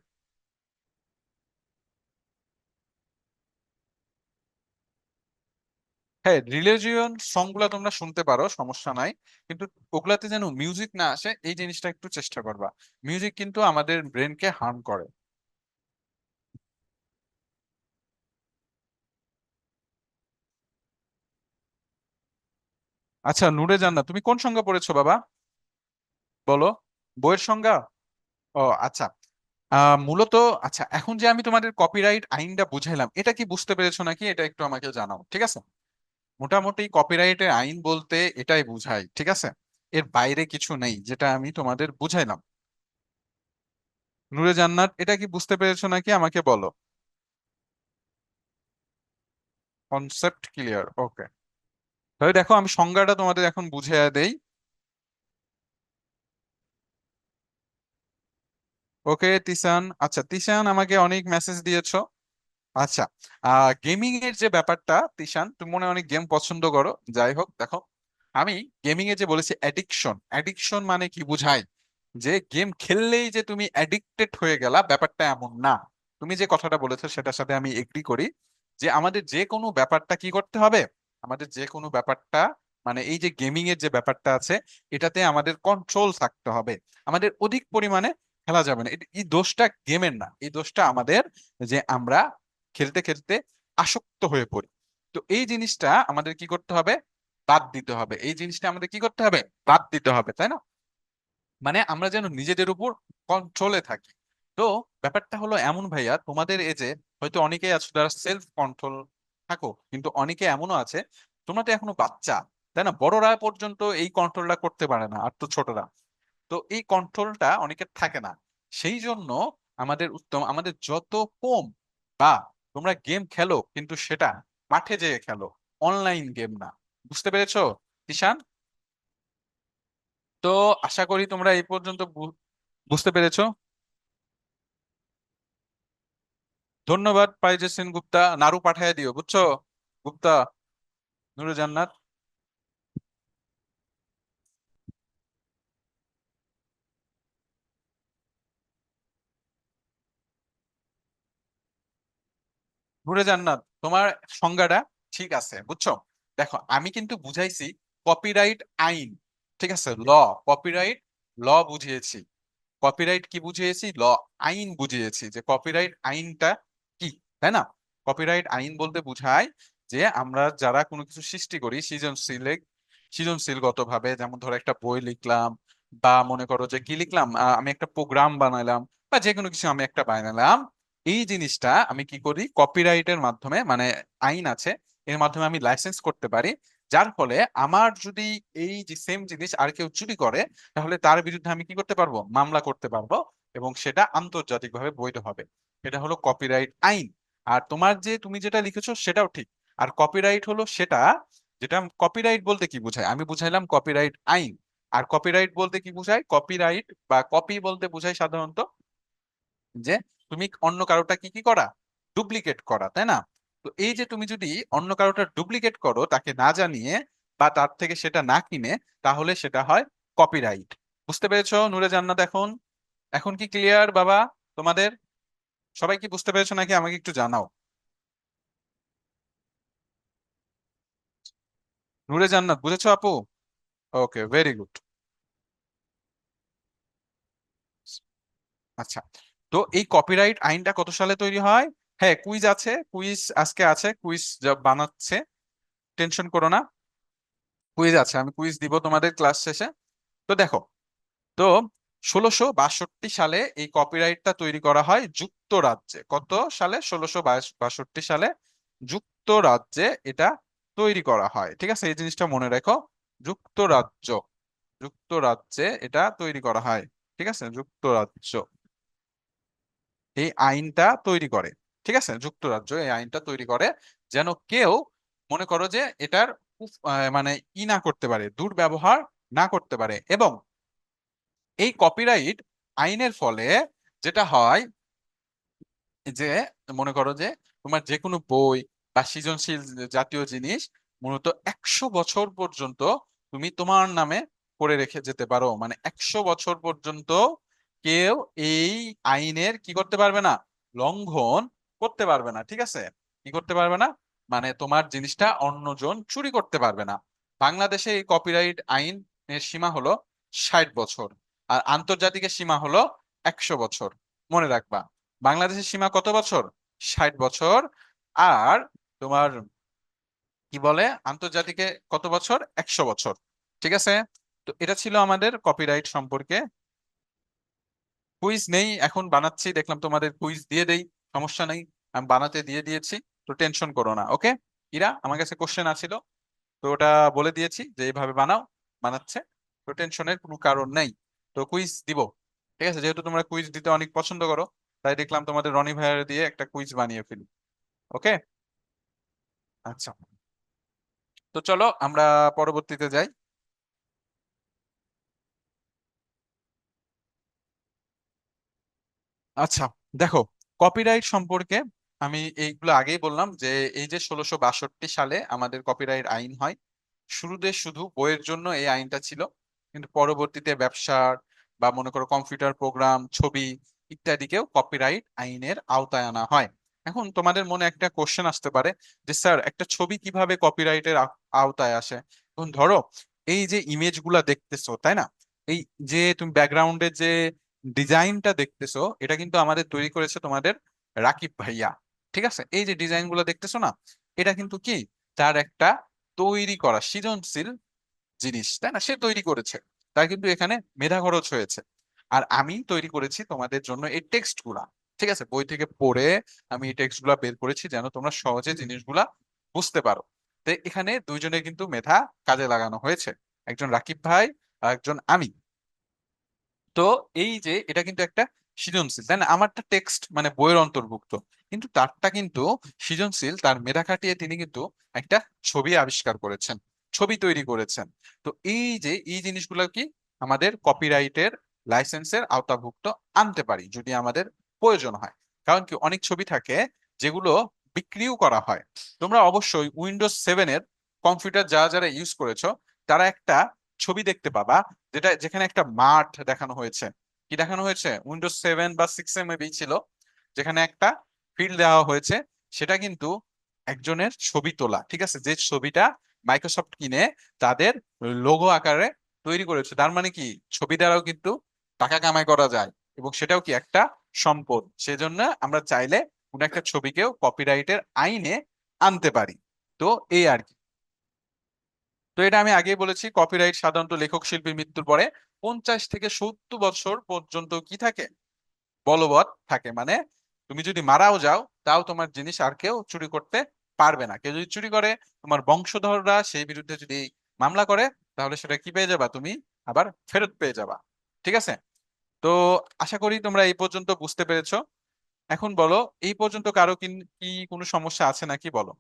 হ্যাঁ, রিলিজিয়ন সং গুলা তোমরা শুনতে পারো, সমস্যা নাই, কিন্তু ওগুলাতে যেন মিউজিক না আসে এই জিনিসটা একটু চেষ্টা করবা। মিউজিক কিন্তু আমাদের ব্রেনকে হার্ম করে। আচ্ছা নূরে জান্নাত, তুমি কোন সংজ্ঞা পড়েছো বাবা? বলো, বইয়ের সংজ্ঞা। ও আচ্ছা, মূলত, আচ্ছা এখন যে আমি তোমাদের কপিরাইট আইনটা বুঝাইলাম, এটা কি বুঝতে পেরেছো নাকি? এটা একটু আমাকে জানাও, ঠিক আছে? মোটামুটি কপিরাইটের আইন বলতে এটাই বুঝায়, ঠিক আছে? এর বাইরে কিছু নেই, যেটা আমি তোমাদের বুঝাইলাম। নূরে জান্নাত, এটা কি বুঝতে পেরেছো নাকি আমাকে বলো। কনসেপ্ট ক্লিয়ার, ওকে। তাহলে দেখো, আমি সংজ্ঞাটা তোমাদের এখন বুঝিয়ে দেই। ওকে তিসান, আচ্ছা তিসান আমাকে অনেক মেসেজ দিয়েছো। আচ্ছা, গেমিং এর যে ব্যাপারটা, তিশান তুমি মনে হয় অনেক গেম পছন্দ করো, যাই হোক দেখো, আমি গেমিং এ যে বলেছি অ্যাডিকশন, অ্যাডিকশন মানে কি বুঝাই? যে গেম খেললেই যে তুমি অ্যাডিক্টেড হয়ে গেলা, ব্যাপারটা এমন না। তুমি যে কথাটা বলেছো সেটার সাথে আমি এগ্রি করি, যে আমাদের যে কোনো ব্যাপারটা কি করতে হবে, আমাদের যে কোনো ব্যাপারটা, মানে এই যে গেমিং এর যে ব্যাপারটা আছে, এটাতে আমাদের কন্ট্রোল থাকতে হবে। আমাদের অধিক পরিমাণে খেলা যাবে না। এই দোষটা গেমের না, এই দোষটা আমাদের, যে আমরা খেলতে খেলতে আসক্ত হয়ে পড়ি। তো এই জিনিসটা আমাদের কি করতে হবে? বাদ দিতে হবে। এই জিনিসটা আমাদের কি করতে হবে? বাদ দিতে হবে, তাই না? মানে আমরা যেন নিজেদের উপর কন্ট্রোলে থাকি। তো ব্যাপারটা হলো এমন ভাইয়া, তোমাদের এজে হয়তো অনেকেই আছো যারা সেলফ কন্ট্রোল থাকো, কিন্তু অনেকে এমনও আছে, তোমরা তো এখনো বাচ্চা, তাই না? বড়রা পর্যন্ত এই কন্ট্রোলটা করতে পারে না, আর তো ছোটরা। তো এই কন্ট্রোলটা অনেকের থাকে না। সেই জন্য আমাদের উত্তম, আমাদের যত কম, বা তোমরা গেম খেলো কিন্তু সেটা মাঠে যেয়ে খেলো, অনলাইন গেম না। বুঝতে পেরেছো ঈশান? তো আশা করি তোমরা এই পর্যন্ত বুঝতে পেরেছো। ধন্যবাদ পাইজেসিন গুপ্তা, নাড়ু পাঠায় দিও, বুঝছো গুপ্তা? নুরে জান্নাত, নুরে জান্নাত, তোমার সংজ্ঞাটা ঠিক আছে, বুঝছো? দেখো আমি কিন্তু বুঝাইছি কপিরাইট আইন, ঠিক আছে? ল, কপিরাইট ল বুঝিয়েছি। কপিরাইট কি বুঝিয়েছি? ল, আইন বুঝিয়েছি, যে কপিরাইট আইনটা কি, তাই না? কপিরাইট আইন বলতে বুঝায় যে আমরা যারা কোনো কিছু সৃষ্টি করি সৃজনশীল, সৃজনশীলগত ভাবে, যেমন ধরো একটা বই লিখলাম, বা মনে করো যে কি লিখলাম, আমি একটা প্রোগ্রাম বানাইলাম, বা যে কোনো কিছু আমি একটা বানালাম, এই জিনিসটা আমি কি করি? কপিরাইটের মাধ্যমে, মানে আইন আছে, এর মাধ্যমে আমি লাইসেন্স করতে পারি। যার ফলে আমার যদি এই যে সেম জিনিস আর কেউ চুরি করে, তাহলে তার বিরুদ্ধে আমি কি করতে পারবো? মামলা করতে পারবো, এবং সেটা আন্তর্জাতিকভাবে বৈধ হবে। এটা হলো কপিরাইট আইন। আর তোমার যে তুমি যেটা লিখেছো সেটাও ঠিক। আর কপিরাইট হলো সেটা, যেটা কপিরাইট বলতে কি বোঝায় আমি বুঝাইলাম কপিরাইট আইন। আর কপিরাইট বলতে কি বোঝায়? কপিরাইট বা কপি বলতে বোঝায় সাধারণত যে তুমি অন্য কারোটা কি কি করা, ডুপ্লিকেট করা, তাই না? তো এই যে তুমি যদি অন্য কারোটা ডুপ্লিকেট করো তাকে না জানিয়ে, বা তার থেকে সেটা না কিনে, তাহলে সেটা হয় কপিরাইট। বুঝতে পেরেছো নূরে জান্নাত? এখন এখন কি ক্লিয়ার বাবা তোমাদের? সবাই কি বুঝতে পেরেছো নাকি আমাকে একটু জানাও। নূরে জান্নাত বুঝেছো আপু? ওকে, ভেরি গুড। আচ্ছা, তো এই কপিরাইট আইনটা কত সালে তৈরি হয়? হ্যাঁ, কুইজ আছে, কুইজ আজকে আছে, কুইজ বানাচ্ছে, টেনশন করো না। কুইজ আছে, আমি কুইজ দিব তোমাদের ক্লাস শেষে। তো দেখো, তো 1662 সালে এই কপিরাইটটা তৈরি করা হয় যুক্তরাজ্যে। কত সালে? 1662 সালে যুক্তরাজ্যে এটা তৈরি করা হয়। ঠিক আছে, এই জিনিসটা মনে রেখো। যুক্তরাজ্য, যুক্তরাজ্যে এটা তৈরি করা হয়। ঠিক আছে, যুক্তরাজ্য এই আইনটা তৈরি করে। ঠিক আছে, যুক্তরাজ্য এই আইনটা তৈরি করে, যেন কেউ মনে করো যে এটার মানে না করতে পারে, দুর্ব্যবহার না করতে পারে। এবং এই কপিরাইট আইনের ফলে যেটা হয় যে, মনে করো যে তোমার যে কোনো বই বা সৃজনশীল জাতীয় জিনিস মূলত 100 বছর পর্যন্ত তুমি তোমার নামে করে রেখে যেতে পারো। মানে 100 বছর পর্যন্ত কেউ এই আইনের কি করতে পারবে না? লঙ্ঘন করতে পারবে না। ঠিক আছে, কি করতে পারবে না? মানে তোমার জিনিসটা অন্যজন চুরি করতে পারবে না। বাংলাদেশে এই কপিরাইট আইনের সীমা হলো 60 বছর, আর আন্তর্জাতিকের সীমা হলো 100 বছর। মনে রাখবা, বাংলাদেশের সীমা কত বছর? 60 বছর। আর তোমার কি বলে, আন্তর্জাতিকে কত বছর? 100 বছর। ঠিক আছে, তো এটা ছিল আমাদের কপিরাইট সম্পর্কে। কুইজ নেই, এখন বানাচ্ছি, দেখলাম তোমাদের কুইজ দিয়ে দেই, সমস্যা নেই, আমি বানাতে দিয়ে দিয়েছি। তো টেনশন করো না, ওকে? ইরা, আমার কাছে কোশ্চেন আছিল, তো ওটা বলে দিয়েছি যে এইভাবে বানাও, বানাচ্ছে। তো টেনশনের কোনো কারণ নেই। তো কুইজ দিব। ঠিক আছে, যেহেতু তোমরা কুইজ দিতে অনেক পছন্দ করো, তাই দেখলাম তোমাদের রনি ভাইয়ের দিয়ে একটা কুইজ বানিয়ে ফেলি। ওকে, আচ্ছা, তো চলো আমরা পরবর্তীতে যাই। আচ্ছা, দেখো, কপিরাইট সম্পর্কে আমি এইগুলো আগেই বললাম যে এই যে 1662 সালে আমাদের কপিরাইট আইন হয়। শুরুতে শুধু বইয়ের জন্য এই আইনটা ছিল, কিন্তু পরবর্তীতে ব্যবসার বা মনে করো কম্পিউটার প্রোগ্রাম, ছবি ইত্যাদিকেও কপিরাইট আইনের আওতায় আনা হয়। এখন তোমাদের মনে একটা কোশ্চেন আসতে পারে যে স্যার, একটা ছবি কিভাবে কপিরাইটের আওতায় আসে? এখন ধরো, এই যে ইমেজ গুলা দেখতেছো, তাই না? এই যে তুমি ব্যাকগ্রাউন্ডের যে ডিজাইনটা দেখতেছো, এটা কিন্তু আমাদের তৈরি করেছে তোমাদের রাকিব ভাইয়া। ঠিক আছে, এই যে ডিজাইন গুলো দেখতেছো না, এটা কিন্তু কি, তার একটা তৈরি করা সৃজনশীল জিনিস, তাই না? সে তৈরি করেছে, তার কিন্তু এখানে মেধা খরচ হয়েছে। আর আমি তৈরি করেছি তোমাদের জন্য এই টেক্সট গুলা। ঠিক আছে, বই থেকে পড়ে আমি এই টেক্সট গুলা বের করেছি যেন তোমরা সহজে জিনিসগুলা বুঝতে পারো। তো এখানে দুইজনের কিন্তু মেধা কাজে লাগানো হয়েছে, একজন রাকিব ভাই আর একজন আমি। তো এই যে এটা কিন্তু একটা সৃজনশীল, তাই না? আমারটা টেক্সট মানে বইয়ের অন্তর্ভুক্ত, কিন্তু তারটা কিন্তু সৃজনশীল, তার মেধা খাটিয়ে তিনি কিন্তু একটা ছবি আবিষ্কার করেছেন, ছবি তৈরি করেছেন। তো এই যে এই জিনিসগুলো কি আমাদের কপিরাইটের লাইসেন্সের আওতাভুক্ত আনতে পারি যদি আমাদের প্রয়োজন হয়। কারণ কি, অনেক ছবি থাকে যেগুলো বিক্রিও করা হয়। তোমরা অবশ্যই উইন্ডোজ 7 এর কম্পিউটার যারা যারা ইউজ করেছো, তারা একটা ছবি দেখতে পাবা যেখানে একটা মাঠ দেখানো হয়েছে। কি দেখানো হয়েছে? উইন্ডোজ 7 বা 6 মেবি ছিল, যেখানে একটা ফিল্ড দেওয়া হয়েছে। সেটা কিন্তু একজনের ছবি তোলা। ঠিক আছে, যে ছবিটা মাইক্রোসফট কিনে তাদের লোগো আকারে তৈরি করেছে। তার মানে কি, ছবি দ্বারাও কিন্তু টাকা কামাই করা যায়, এবং সেটাও কি একটা সম্পদ। সেজন্য আমরা চাইলে কোন একটা ছবিকেও কপিরাইটের আইনে আনতে পারি। তো এই আর কি। তো এটা আমি আগেই বলেছি, কপিরাইট সাধারণত লেখক শিল্পীর মৃত্যুর পরে 50 থেকে 70 বছর পর্যন্ত কি থাকে, বলবৎ থাকে। মানে তুমি যদি মারাও যাও, তাও তোমার জিনিস আর কেউ চুরি করতে পারবে না। কেউ যদি চুরি করে, তোমার বংশধররা সেই বিরুদ্ধে যদি মামলা করে, তাহলে সেটা কি পেয়ে যাবা তুমি? আবার ফেরত পেয়ে যাবা। ঠিক আছে, তো আশা করি তোমরা এই পর্যন্ত বুঝতে পেরেছো। এখন বলো, এই পর্যন্ত কারো কি কি কোনো সমস্যা আছে নাকি, বলো।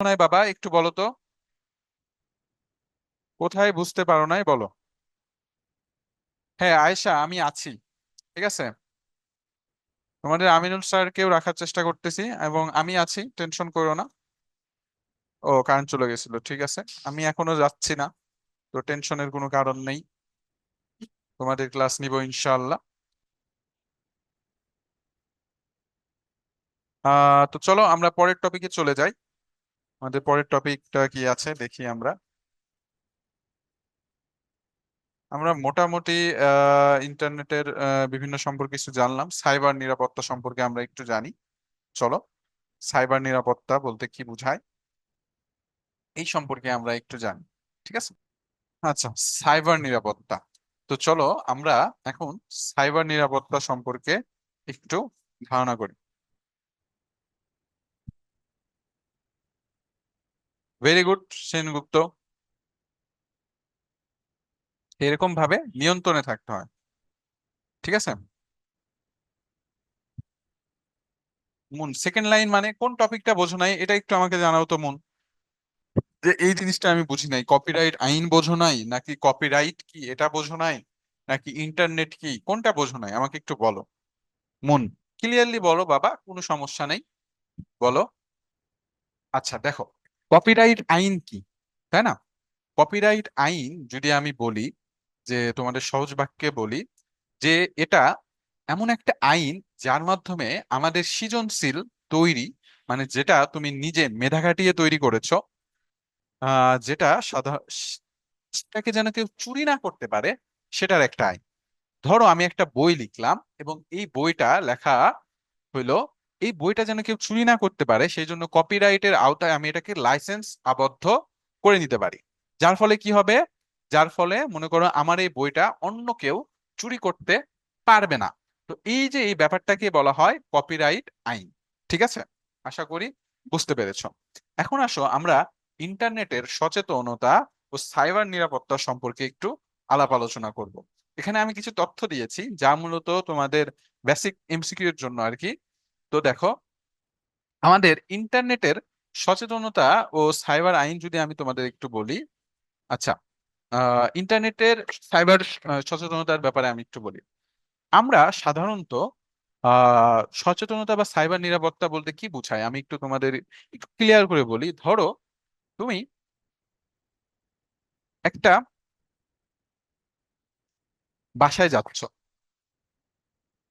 নাই বাবা, একটু বলো তো, কোথায় বুঝতে পারো নাই বলো। হ্যাঁ আয়েশা, আমি আছি। ঠিক আছে, তোমাদের আমিনুল স্যারকেও রাখার চেষ্টা করতেছি, এবং আমি আছি, টেনশন করো না। ও, কারেন্ট চলে গেছিল, ঠিক আছে, আমি এখনো যাচ্ছি না। তো টেনশনের কোনো কারণ নেই, তোমাদের ক্লাস নিব ইনশাআল্লাহ। তো চলো আমরা পরের টপিকে চলে যাই। আমাদের পরের টপিকটা কি আছে দেখি আমরা। আমরা মোটামুটি ইন্টারনেটের বিভিন্ন সম্পর্কে কিছু জানলাম, সাইবার নিরাপত্তা সম্পর্কে আমরা একটু জানি। চলো, সাইবার নিরাপত্তা বলতে কি বোঝায়। এই সম্পর্কে আমরা একটু জানি, ঠিক আছে? আচ্ছা, সাইবার নিরাপত্তা। তো চলো আমরা এখন সাইবার নিরাপত্তা সম্পর্কে একটু ধারণা করি। Very good Sengupta. এরকম ভাবে নিয়ন্ত্রণে থাকতে হয়, ঠিক আছে? মুন, সেকেন্ড লাইন মানে কোন টপিকটা বোঝো নাই এটা একটু আমাকে জানাও তো মুন। যে এই জিনিসটা আমি বুঝি নাই, কপিরাইট আইন বোঝো নাই, নাকি কপিরাইট কি এটা বোঝো নাই, নাকি ইন্টারনেট কি, কোনটা বোঝো নাই আমাকে একটু বলো। মুন, ক্লিয়ারলি বলো বাবা, কোনো সমস্যা নেই, বলো। আচ্ছা দেখো, কপিরাইট আইন কি, তাই না? কপিরাইট আইন যদি আমি বলি, যে তোমাদের সহজ বাক্যে বলি, যে এটা এমন একটা আইন যার মাধ্যমে আমাদের সৃজনশীল তৈরি, মানে যেটা তুমি নিজে মেধা খাটিয়ে তৈরি করেছো, যেটা সাধারণ, সেটাকে যেন কেউ চুরি না করতে পারে, সেটার একটা আইন। ধরো আমি একটা বই লিখলাম এবং এই বইটা লেখা হইলো, এই বইটা যেন কেউ চুরি না করতে পারে সেই জন্য কপিরাইটের আওতায় আমি এটাকে লাইসেন্স আবদ্ধ করে নিতে পারি। যার ফলে কি হবে? যার ফলে মনে করো আমার এই বইটা অন্য কেউ চুরি করতে পারবে না। তো এই যে এই ব্যাপারটাকে বলা হয় কপিরাইট আইন, ঠিক আছে? আশা করি বুঝতে পেরেছো। এখন আসো আমরা ইন্টারনেটের সচেতনতা ও সাইবার নিরাপত্তা সম্পর্কে একটু আলাপ আলোচনা করব। এখানে আমি কিছু তথ্য দিয়েছি যা মূলত তোমাদের বেসিক এমসিকিউ এর জন্য আর কি। তো দেখো, আমাদের ইন্টারনেটের সচেতনতা ও সাইবার আইন যদি আমি তোমাদের একটু বলি। আচ্ছা, ইন্টারনেটের সাইবার সচেতনতার ব্যাপারে আমি একটু বলি। আমরা সাধারণত সচেতনতা বা সাইবার নিরাপত্তা বলতে কি বোঝায় আমি একটু তোমাদের একটু ক্লিয়ার করে বলি। ধরো তুমি একটা বাসায় যাচ্ছ,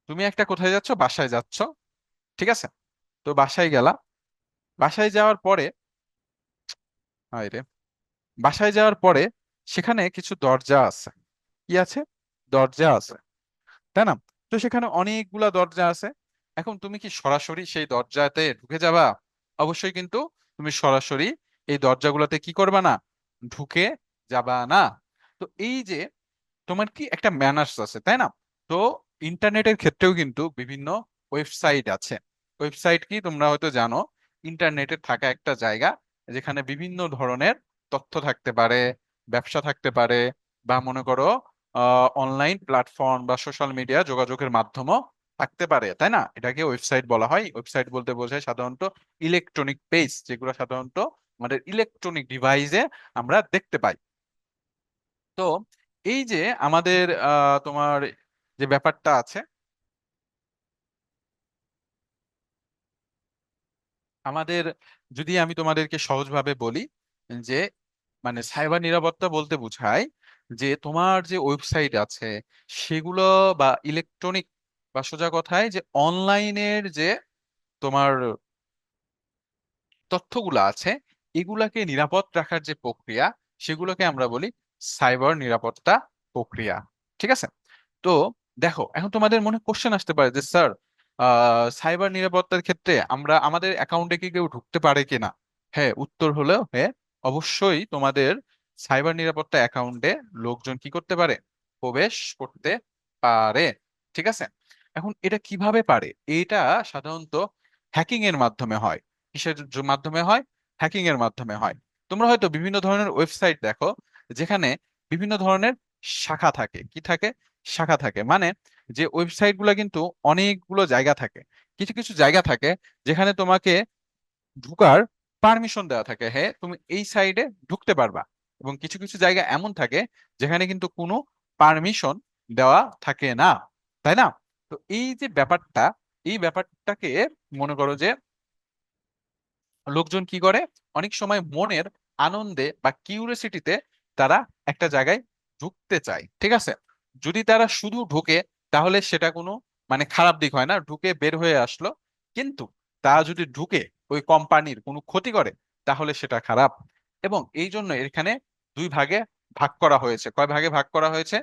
তুমি একটা কোথায় যাচ্ছ, বাসায় যাচ্ছ, ঠিক আছে? তো বাসায় গেলা, বাসায় যাওয়ার পরে, হায়রে, বাসায় যাওয়ার পরে সেখানে কিছু দরজা আছে, কি আছে? দরজা আছে, তাই না? তো সেখানে অনেকগুলা দরজা আছে। এখন তুমি কি সরাসরি সেই দরজাতে ঢুকে যাবা? অবশ্যই কিন্তু তুমি সরাসরি এই দরজাগুলোতে কি করবা না, ঢুকে যাবা না। তো এই যে তোমার কি একটা ম্যানার্স আছে, তাই না? তো ইন্টারনেটের ক্ষেত্রেও কিন্তু বিভিন্ন ওয়েবসাইট আছে। ওয়েবসাইট কি তোমরা হয়তো জানো, ইন্টারনেটে থাকা একটা জায়গা যেখানে বিভিন্ন ধরনের তথ্য থাকতে পারে, ব্যবসা থাকতে পারে, বা মনে করো অনলাইন প্ল্যাটফর্ম বা সোশ্যাল মিডিয়া যোগাযোগের মাধ্যমও থাকতে পারে, তাই না? এটাকে ওয়েবসাইট বলা হয়। ওয়েবসাইট বলতে বোঝায় সাধারণত ইলেকট্রনিক পেজ, যেগুলো সাধারণত আমাদের ইলেকট্রনিক ডিভাইসে আমরা দেখতে পাই। তো এই যে আমাদের তোমার যে ব্যাপারটা আছে, আমাদের যদি আমি তোমাদেরকে সহজভাবে বলি, যে মানে সাইবার নিরাপত্তা বলতে বোঝায় যে তোমার যে ওয়েবসাইট আছে সেগুলো, বা ইলেকট্রনিক, বা সোজা কথায় যে অনলাইনের যে তোমার তথ্যগুলো আছে, এগুলাকে নিরাপদ রাখার যে প্রক্রিয়া, সেগুলোকে আমরা বলি সাইবার নিরাপত্তা প্রক্রিয়া, ঠিক আছে? তো দেখো, এখন তোমাদের মনে কোশ্চেন আসতে পারে যে স্যার, সাইবার নিরাপত্তার ক্ষেত্রে আমরা আমাদের অ্যাকাউন্টে কি কেউ ঢুকতে পারে কিনা? হ্যাঁ, উত্তর হলো হ্যাঁ, অবশ্যই তোমাদের সাইবার নিরাপত্তা অ্যাকাউন্টে লোকজন কি করতে পারে, প্রবেশ করতে পারে, ঠিক আছে? এখন এটা কিভাবে পারে? এটা সাধারণত হ্যাকিং এর মাধ্যমে হয়। কিসের মাধ্যমে হয়? হ্যাকিং এর মাধ্যমে হয়। তোমরা হয়তো বিভিন্ন ধরনের ওয়েবসাইট দেখো যেখানে বিভিন্ন ধরনের শাখা থাকে, কি থাকে? শাখা থাকে, মানে যে ওয়েবসাইট গুলো কিন্তু অনেকগুলো জায়গা থাকে। কিছু কিছু জায়গা থাকে যেখানে তোমাকে ঢুকার পারমিশন দেওয়া থাকে, হ্যাঁ তুমি এই সাইডে ঢুকতে পারবা। এবং কিছু কিছু জায়গা এমন থাকে যেখানে কিন্তু কোনো পারমিশন দেওয়া থাকে না, তাই না? তো এই যে ব্যাপারটা, এই ব্যাপারটাকে মনে করো যে লোকজন কি করে, অনেক সময় মনের আনন্দে বা কিউরিওসিটিতে তারা একটা জায়গায় ঢুকতে চায়, ঠিক আছে? যদি তারা শুধু ঢোকে তাহলে সেটা কোনো মানে খারাপ দিক হয় না, ঢুকে বের হয়ে আসলো। কিন্তু তারা যদি ঢুকে ওই কোম্পানির কোনো ক্ষতি করে তাহলে সেটা খারাপ। এবং এই জন্য এখানে দুই ভাগে ভাগ করা হয়েছে। কয় ভাগে ভাগ করা হয়েছে?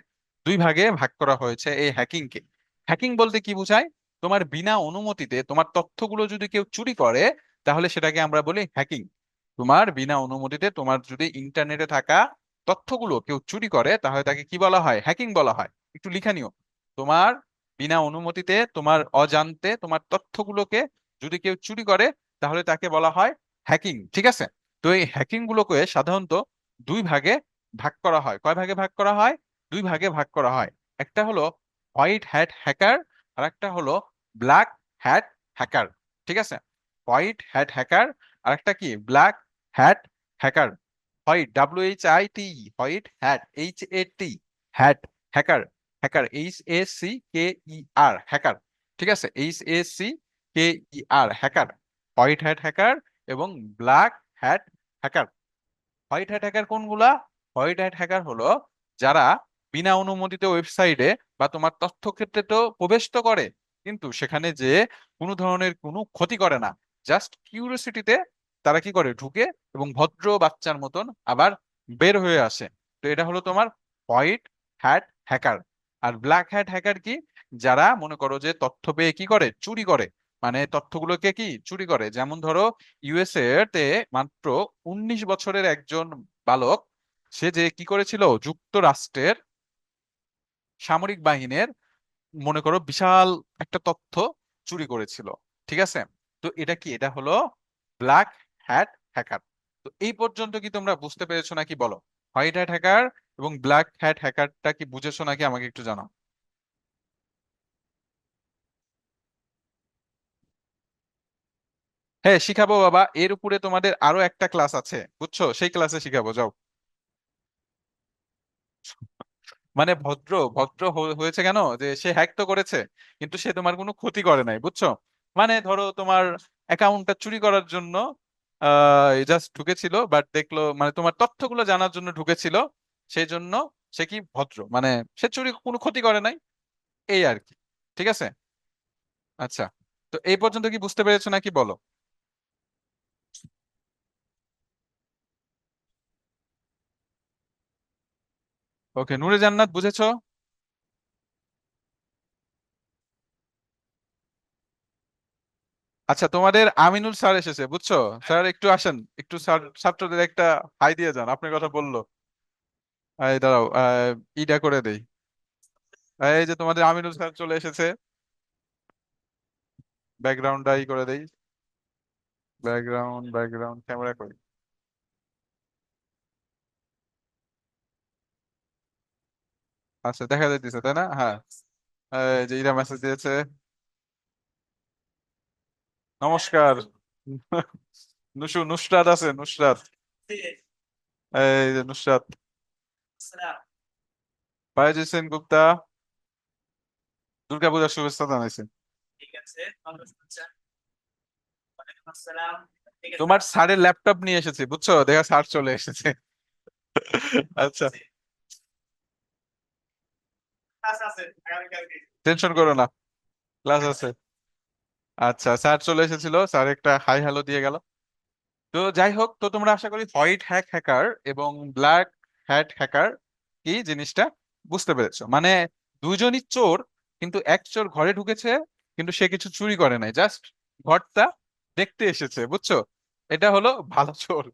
দুই ভাগে ভাগ করা হয়েছে এই হ্যাকিংকে। হ্যাকিং বলতে কি বোঝায়? তোমার বিনা অনুমতিতে তোমার তথ্যগুলো যদি কেউ চুরি করে তাহলে সেটাকে আমরা বলি হ্যাকিং। তোমার বিনা অনুমতিতে তোমার যদি ইন্টারনেটে থাকা তথ্যগুলো কেউ চুরি করে তাহলে তাকে কি বলা হয়? হ্যাকিং বলা হয়। একটু লিখে নিও। তোমার বিনা অনুমতিতে তোমার অজান্তে তোমার তথ্যগুলোকে যদি কেউ চুরি করে তাহলে তাকে বলা হয় হ্যাকিং। ঠিক আছে? তো এই হ্যাকিং গুলোকে সাধারণত দুই ভাগে ভাগ করা হয়। কয় ভাগে ভাগ করা হয়? দুই ভাগে ভাগ করা হয়। একটা হলো হোয়াইট হ্যাট হ্যাকার, আর একটা হলো ব্ল্যাক হ্যাট হ্যাকার। ঠিক আছে? হোয়াইট হ্যাট হ্যাকার আর একটা কি black hat hacker. White, WHIT, white hat, HAT, hat, hacker, hacker, HACKER, hacker. ঠিক আছে? HACKER, hacker. White hat hacker এবং black hat hacker. White hat hacker কোনগুলা? হোয়াইট হ্যাট হ্যাকার হলো যারা বিনা অনুমোদিত ওয়েবসাইটে বা তোমার তথ্যক্ষেত্রে তো প্রবেশ তো করে, কিন্তু সেখানে যে কোনো ধরনের কোনো ক্ষতি করে না, জাস্ট কিউরিওসিটিতে তারা কি করে ঢুকে এবং ভদ্র বাচ্চার মতন আবার বের হয়ে আসে। তো এটা হলো তোমার হোয়াইট হ্যাট হ্যাকার। আর ব্ল্যাক হ্যাট হ্যাকার কি? যারা মনে করো যে তথ্য পেয়ে কি করে চুরি করে, মানে তথ্যগুলোকে কি চুরি করে। যেমন ধরো ইউএসএ তে মাত্র 19 বছরের একজন বালক, সে যে কি করেছিল যুক্তরাষ্ট্রের সামরিক বাহিনীর মনে করো বিশাল একটা তথ্য চুরি করেছিল। ঠিক আছে? তো এটা কি? এটা হলো ব্ল্যাক হ্যাট হ্যাকার। তো এই পর্যন্ত কি তোমরা বুঝতে পেরেছো নাকি বলো? হোয়াইট হ্যাট হ্যাকার এবং ব্ল্যাক হ্যাট হ্যাকারটা কি বুঝেছো নাকি আমাকে একটু জানাও। হ্যাঁ, শিখাবো বাবা। এর উপরে তোমাদের আরো একটা ক্লাস আছে, বুঝছো? সেই ক্লাসে শিখাবো, যাও। মানে ভদ্র ভদ্র হয়েছে কেন? যে সে হ্যাক তো করেছে কিন্তু সে তোমার কোনো ক্ষতি করে নাই, বুঝছো? মানে ধরো তোমার অ্যাকাউন্টটা চুরি করার জন্য জাস্ট ঢুকেছিল, বাট দেখলো মানে তোমার তথ্যগুলো জানার জন্য ঢুকেছিল। সেই জন্য সে কি ভদ্র, মানে সে চুরি কোনো ক্ষতি করে নাই, এই আর কি। ঠিক আছে? আচ্ছা, তো এই পর্যন্ত কি বুঝতে পেরেছো নাকি বলো? ওকে, নূরে জান্নাত বুঝেছো? আচ্ছা, তোমাদের আমিনুল স্যার এসেছে, বুঝছো? স্যার একটু আসেন, একটু স্যার ছাত্রদের একটা হাই দিয়ে যান, আপনার কথা বললো। এই দাঁড়াও, ইটা করে দেই। এই যে তোমাদের আমিনুল স্যার চলে এসেছে, ব্যাকগ্রাউন্ড ই করে দেই। ব্যাকগ্রাউন্ড ক্যামেরা করি। আচ্ছা, দেখা যাইতেছে তাই না? হ্যাঁ। এই যে ইরা মেসেজ দিয়েছে। নমস্কার। নুসরাত আছে, নুসরাত। এই যে নুসরাত। বায়েজ হোসেন গুপ্তা দুর্গাপূজার শুভেচ্ছা জানাইছে। তোমার স্যারের ল্যাপটপ নিয়ে এসেছে, বুঝছো? দেখা স্যার চলে এসেছে। আচ্ছা, টেনশন করো না, ক্লাস আছে। আচ্ছা, স্যার চলে এসেছিল, স্যার একটা হাই হ্যালো দিয়ে গেল। তো যাই হোক, তো তোমরা আশা করি হোয়াইট হ্যাক হ্যাকার এবং ব্ল্যাক হ্যাট হ্যাকার কি জিনিসটা বুঝতে পেরেছো। মানে দুইজনই চোর, কিন্তু এক চোর ঘরে ঢুকেছে কিন্তু সে কিছু চুরি করে নাই, জাস্ট ঘরটা দেখতে এসেছে, বুঝছো? এটা হলো ভালো চোর।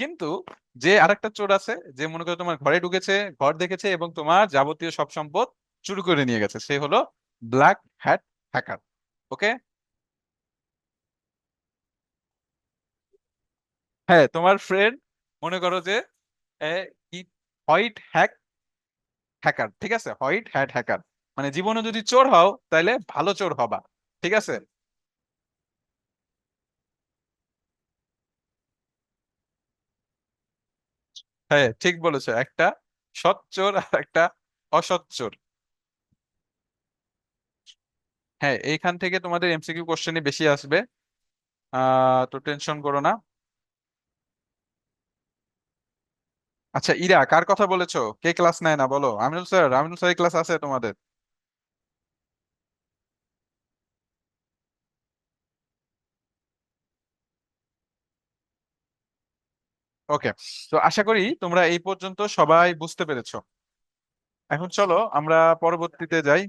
কিন্তু যে আরেকটা চোর আছে, যে মনে করো তোমার ঘরে ঢুকেছে, ঘর দেখেছে এবং তোমার যাবতীয় সব সম্পদ চুরি করে নিয়ে গেছে, সে হলো ব্ল্যাক হ্যাট হ্যাকার। ওকে? হ্যাঁ, তোমার ফ্রেন্ড মনে করো যে এ, কি হোয়াইট হ্যাক হ্যাকার। ঠিক আছে? হোয়াইট হ্যাট হ্যাকার মানে জীবনে যদি চোর হও তাহলে ভালো চোর হবা। ঠিক আছে? হ্যাঁ, ঠিক বলেছো, একটা সৎ চোর আর একটা অসৎ চোর। হ্যাঁ, এইখান থেকে তোমাদের এমসিকিউ কোশ্চেনই বেশি আসবে। তো টেনশন করো না। আচ্ছা, ইরা কার কথা বলেছো? কে ক্লাস নেয় না বলো? Aminul sir, Aminul sir class আছে তোমাদের? ওকে, তো আশা করি তোমরা এই পর্যন্ত সবাই বুঝতে পেরেছো। এখন চলো আমরা পরবর্তীতে যাই।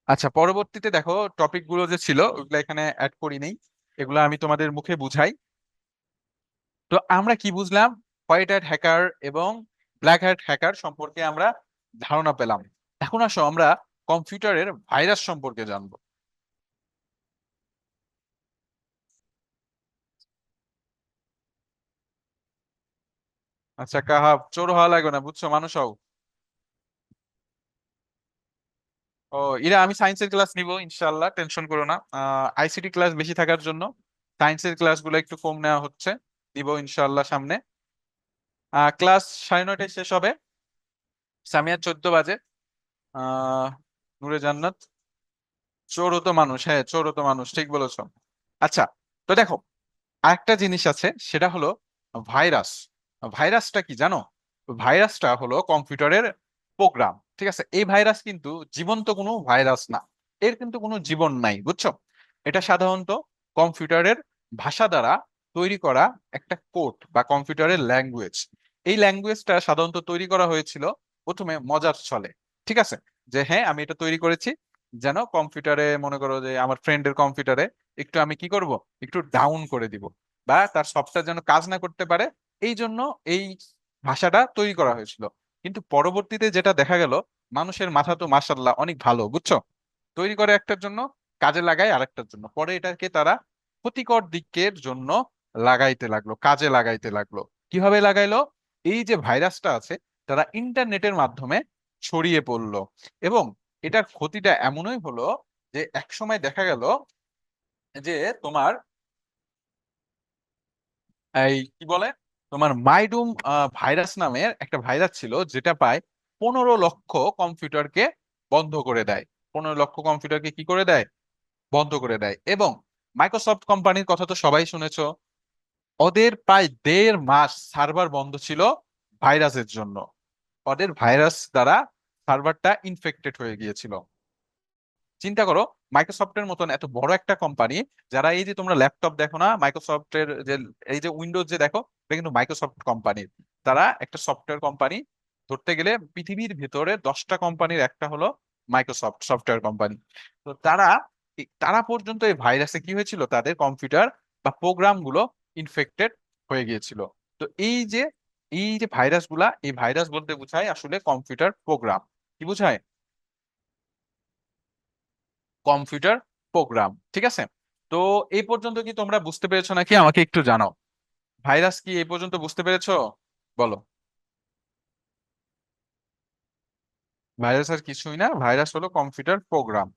আচ্ছা, পরবর্তীতে দেখো টপিক গুলো যে ছিল ওগুলো এখানে অ্যাড করি নেই। এগুলো আমি তোমাদের মুখে বুঝাই। তো আমরা কি বুঝলাম? হোয়াইট হ্যাট হ্যাকার এবং ব্ল্যাক হ্যাট হ্যাকার সম্পর্কে আমরা ধারণা পেলাম। এখন আসো আমরা কম্পিউটারের ভাইরাস সম্পর্কে জানবো। আচ্ছা কাহাব, চোর হওয়া লাগবে না, বুঝছো, মানুষ হও। ও, ইরা আমি সায়েন্সের ক্লাস নিব ইনশাল্লাহ, টেনশন করো না। আইসিটি ক্লাস বেশি থাকার জন্য সায়েন্সের ক্লাসগুলো একটু কম নেওয়া হচ্ছে। দিব ইনশাল্লাহ সামনে। ক্লাস 9:30টায় শেষ হবে। সামিয়া 14 বাজে। আহ নূরে জান্নাত। চোরও তো মানুষ, হ্যাঁ চোরও তো মানুষ, ঠিক বলেছো। আচ্ছা, তো দেখো, আরেকটা জিনিস আছে, সেটা হলো ভাইরাস। ভাইরাসটা কি জানো? ভাইরাসটা হলো কম্পিউটারের প্রোগ্রাম, ঠিক আছে। এই ভাইরাস কিন্তু জীবন্ত কোনো ভাইরাস না, এর কিন্তু কোনো জীবন নাই, বুঝছো। এটা সাধারণত কম্পিউটারের ভাষা দ্বারা তৈরি করা একটা কোড বা কম্পিউটারের ল্যাঙ্গুয়েজ। এই ল্যাঙ্গুয়েজটা সাধারণত তৈরি করা হয়েছিল প্রথমে মজার ছলে, ঠিক আছে। যে হ্যাঁ আমি এটা তৈরি করেছি যেন কম্পিউটারে, মনে করো যে আমার ফ্রেন্ডের কম্পিউটারে একটু আমি কি করব, একটু ডাউন করে দিব, বা তার সফটওয়্যার যেন কাজ না করতে পারে, এই জন্য এই ভাষাটা তৈরি করা হয়েছিল। কিন্তু পরবর্তীতে যেটা দেখা গেল, মানুষের মাথা তো মাশাআল্লাহ অনেক ভালো, বুঝছো। তৈরি করে একটার জন্য, কাজে লাগায় আরেকটার জন্য, পরে এটাকে তারা ক্ষতিকর দিকের জন্য লাগাইতে লাগলো, কাজে লাগাইতে লাগলো। কিভাবে লাগাইলো? এই যে ভাইরাসটা আছে, তারা ইন্টারনেটের মাধ্যমে ছড়িয়ে পড়লো। এবং এটার ক্ষতিটা এমনই হলো যে একসময় দেখা গেল যে তোমার এই কি বলে, তোমার মাইডুম ভাইরাস নামের একটা ভাইরাস ছিল, যেটা প্রায় 15 লক্ষ কম্পিউটারকে বন্ধ করে দেয়। 15 লক্ষ কম্পিউটারকে কি করে দেয়? বন্ধ করে দেয়। এবং মাইক্রোসফট কোম্পানির কথা তো সবাই শুনেছো, ওদের প্রায় 1.5 মাস সার্ভার বন্ধ ছিল ভাইরাসের জন্য। ওদের ভাইরাস দ্বারা সার্ভারটা ইনফেক্টেড হয়ে গিয়েছিল। চিন্তা করো, মাইক্রোসফটের মতন এত বড় একটা কোম্পানি, যারা এই যে তোমরা ল্যাপটপ দেখো না, মাইক্রোসফটের যে এই যে উইন্ডোজ যে দেখো, এটা কিন্তু মাইক্রোসফট কোম্পানির। তারা একটা সফটওয়্যার কোম্পানি। ধরতে গেলে পৃথিবীর ভেতরে 10টা কোম্পানির একটা হলো মাইক্রোসফট সফটওয়্যার কোম্পানি। তো তারা তারা পর্যন্ত এই ভাইরাসে কি হয়েছিল, তাদের কম্পিউটার বা প্রোগ্রাম গুলো ইনফেক্টেড হয়ে গিয়েছিল। তো এই যে ভাইরাস গুলা, এই ভাইরাস বলতে বোঝায় আসলে কম্পিউটার প্রোগ্রাম। কি বোঝায়? কম্পিউটার প্রোগ্রাম, ঠিক আছে। তো এই পর্যন্ত কি তোমরা বুঝতে পেরেছো নাকি, আমাকে একটু জানাও। ভাইরাস কি এই পর্যন্ত বুঝতে পেরেছো? বলো। ভাইরাস আর কিছুই না, ভাইরাস হলো কম্পিউটার প্রোগ্রাম,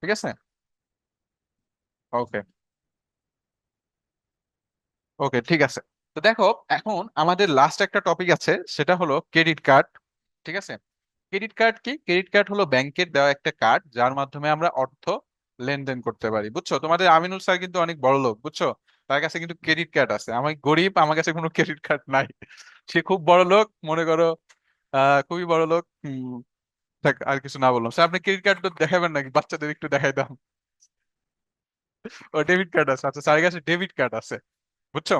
ঠিক আছে। ওকে, ওকে, ঠিক আছে। তো দেখো, এখন আমাদের লাস্ট একটা টপিক আছে, সেটা হলো ক্রেডিট কার্ড, ঠিক আছে। ক্রেডিট কার্ড কি? ক্রেডিট কার্ড হলো ব্যাংকের দেওয়া একটা কার্ড, যার মাধ্যমে আমরা অর্থ লেনদেন করতে পারি, বুঝছো। তোমাদের আমিনুল স্যার কিন্তু অনেক বড় লোক, বুঝছো। তার কাছে কিন্তু ক্রেডিট কার্ড আছে, আমি গরিব, আমার কাছে কোনো ক্রেডিট কার্ড নাই। সে খুব বড় লোক, মনে করো, খুবই বড় লোক। থাক, আর কিছু না বললাম। স্যার আপনি ক্রেডিট কার্ড তো দেখাবেন নাকি, বাচ্চাদের একটু দেখাই দাম। ও ডেবিট কার্ড আছে, আচ্ছা স্যারের কাছে ডেবিট কার্ড আছে, বুঝছো।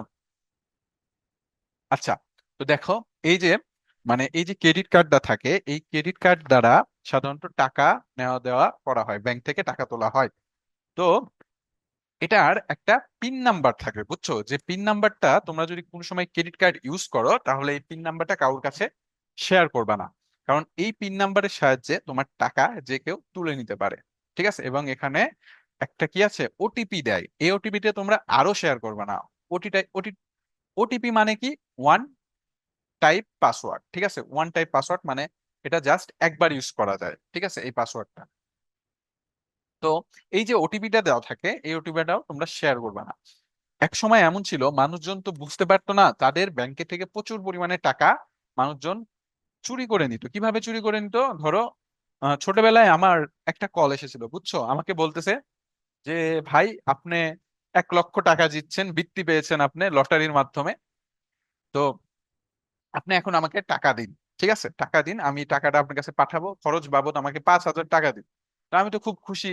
আচ্ছা, তো দেখো, এই যে এই যে ক্রেডিট কার্ডটা থাকে, এই ক্রেডিট কার্ড দ্বারা সাধারণত টাকা নেওয়া দেওয়া করা হয়, ব্যাংক থেকে টাকা তোলা হয়। তো এটার একটা পিন নাম্বার থাকে, বুঝছো। যে পিন নাম্বারটা তোমরা যদি কোনো সময় ক্রেডিট কার্ড ইউজ করো, তাহলে এই পিন নাম্বারটা কারোর কাছে শেয়ার করবে না। কারণ এই পিন নাম্বারের সাহায্যে তোমার টাকা যে কেউ তুলে নিতে পারে, ঠিক আছে। এবং এখানে একটা কি আছে, ওটিপি দেয়, এই ওটিপিটা তোমরা আরো শেয়ার করবে না। ওটিটা ওটি ওটিপি মানে কি? ওয়ান টাইপ পাসওয়ার্ড, ঠিক আছে। ওয়ান টাইপ পাসওয়ার্ড মানে এটা জাস্ট একবার ইউজ করা যায়, ঠিক আছে, এই পাসওয়ার্ডটা। তো এই যে ওটিপিটা দেওয়া থাকে, এই ওটিপিটাও তোমরা শেয়ার করবে না। এক সময় এমন ছিল, মানুষজন তো বুঝতে পারতো না, তাদের ব্যাংকে থেকে প্রচুর পরিমাণে টাকা মানুষজন চুরি করে নিত। কিভাবে চুরি করে নিত? ধরো, ছোটবেলায় আমার একটা কল এসেছিল, বুঝছো, আমাকে বলতেছে যে ভাই আপনি 1 লক্ষ টাকা জিতছেন, বৃত্তি পেয়েছেন আপনি লটারির মাধ্যমে। তো আপনি এখন আমাকে টাকা দিন, ঠিক আছে, টাকা দিন, আমি টাকাটা আপনার কাছে পাঠাবো, খরচ বাবদ আমাকে 5,000 টাকা দিন। তো আমি তো খুব খুশি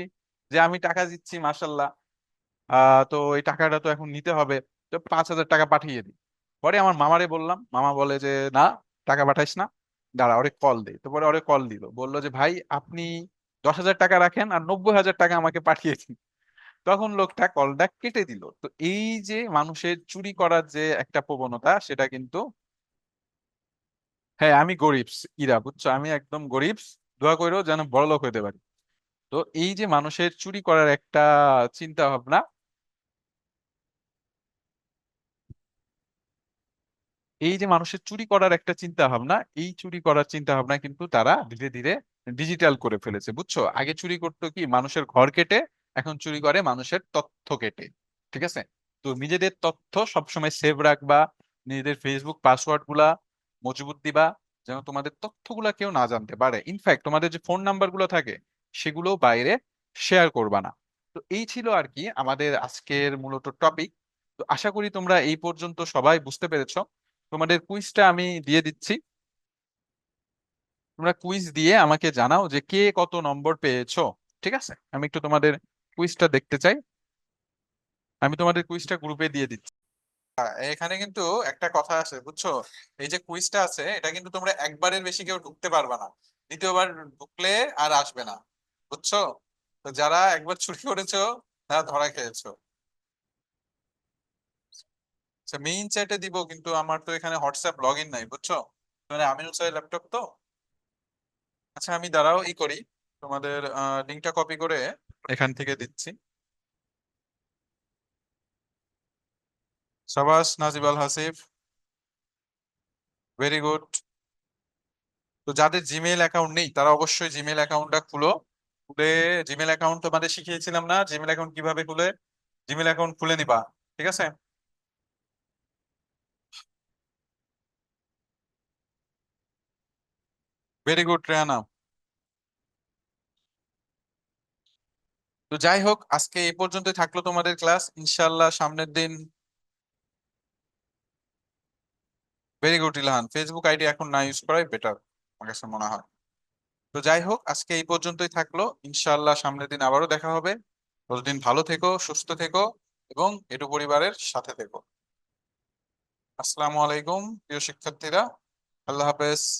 যে আমি টাকা দিচ্ছি, মাসাল্লাহ। তো এই টাকাটা তো এখন নিতে হবে, তো 5,000 টাকা পাঠিয়ে দিই। পরে আমার মামারে বললাম, মামা বলে যে না, টাকা পাঠাইস না, দাঁড়া ওরে কল দেই। তো পরে ওরে কল দিল, বললো যে ভাই আপনি 10,000 টাকা রাখেন আর 90,000 টাকা আমাকে পাঠিয়ে দিন। তখন লোকটা কলটা কেটে দিল। তো এই যে মানুষের চুরি করার যে একটা প্রবণতা, সেটা কিন্তু, হ্যাঁ আমি গরিব ইরা, বুঝছো, আমি একদম গরিব। দোয়া কইরো যেন বড়লোক হইতে পারি। তো এই যে মানুষের চুরি করার একটা চিন্তা ভাবনা, এই যে মানুষের চুরি করার একটা চিন্তা ভাবনা, এই চুরি করার চিন্তা ভাবনা কিন্তু তারা ধীরে ধীরে ডিজিটাল করে ফেলেছে, বুঝছো। আগে চুরি করতো কি মানুষের ঘর কেটে, এখন চুরি করে মানুষের তথ্য কেটে। ঠিক আছে। তো নিজেদের তথ্য সবসময় সেভ রাখবা, নিজেদের ফেসবুক পাসওয়ার্ড গুলা মজবুত দিবা, যেন তোমাদের তথ্যগুলা কেউ না জানতে পারে। ইনফ্যাক্ট তোমাদের যে ফোন নাম্বার গুলো থাকে সেগুলো বাইরে শেয়ার করবা না। তো এই ছিল আর কি আমাদের আজকের মূলত টপিক। তো আশা করি তোমরা এই পর্যন্ত সবাই বুঝতে পেরেছো। তোমাদের কুইজটা আমি দিয়ে দিচ্ছি। তোমরা কুইজ দিয়ে আমাকে জানাও যে কে কত নম্বর পেয়েছো। ঠিক আছে, আমি একটু তোমাদের কুইজটা দেখতে চাই। আমি তোমাদের কুইজটা গ্রুপে দিয়ে দিচ্ছি। এখানে কিন্তু একটা কথা আছে, বুঝছো। এই যে কুইজটা আছে, এটা কিন্তু তোমরা একবারের বেশি কেউ ঢুকতে পারবে না। দ্বিতীয়বার ঢুকলে আর আসবে না, বুঝছো। তো যারা একবার চুরি করেছো তারা ধরা খেয়েছো। আচ্ছা, মেইন চ্যাটে দিব, কিন্তু আমার তো এখানে হোয়াটসঅ্যাপ লগ ইন নাই, বুঝছো। মানে আমিনুল স্যারের ল্যাপটপ তো। আচ্ছা আমি দাঁড়াও ই করি, তোমাদের লিঙ্কটা কপি করে এখান থেকে দিচ্ছি। সাবাস নাজিব আল হাসিফ, ভেরি গুড। তো যাদের জিমেইল অ্যাকাউন্ট নেই তারা অবশ্যই জিমেইল অ্যাকাউন্টটা খুলো। খুলে, জিমেইল অ্যাকাউন্ট তোমাদের শিখিয়েছিলাম না জিমেইল অ্যাকাউন্ট কিভাবে খুলে, জিমেইল অ্যাকাউন্ট খুলে নিবা। ঠিক আছে। Very good Rehana. তো যাই হোক, আজকে এই পর্যন্তই থাকলো তোমাদের ক্লাস, ইনশাল্লাহ সামনের দিন। Very good Ilhan, Facebook ID এখন না ইউজ করাই বেটার আমার কাছে মনে হয়। তো যাই হোক, আজকে এই পর্যন্তই থাকলো, ইনশাআল্লাহ সামনের দিন আবারও দেখা হবে। ততদিন ভালো থেকো, সুস্থ থেকো, এবং এটু পরিবারের সাথে থেকো। আসসালামু আলাইকুম প্রিয় শিক্ষার্থীরা, আল্লাহ হাফেজ।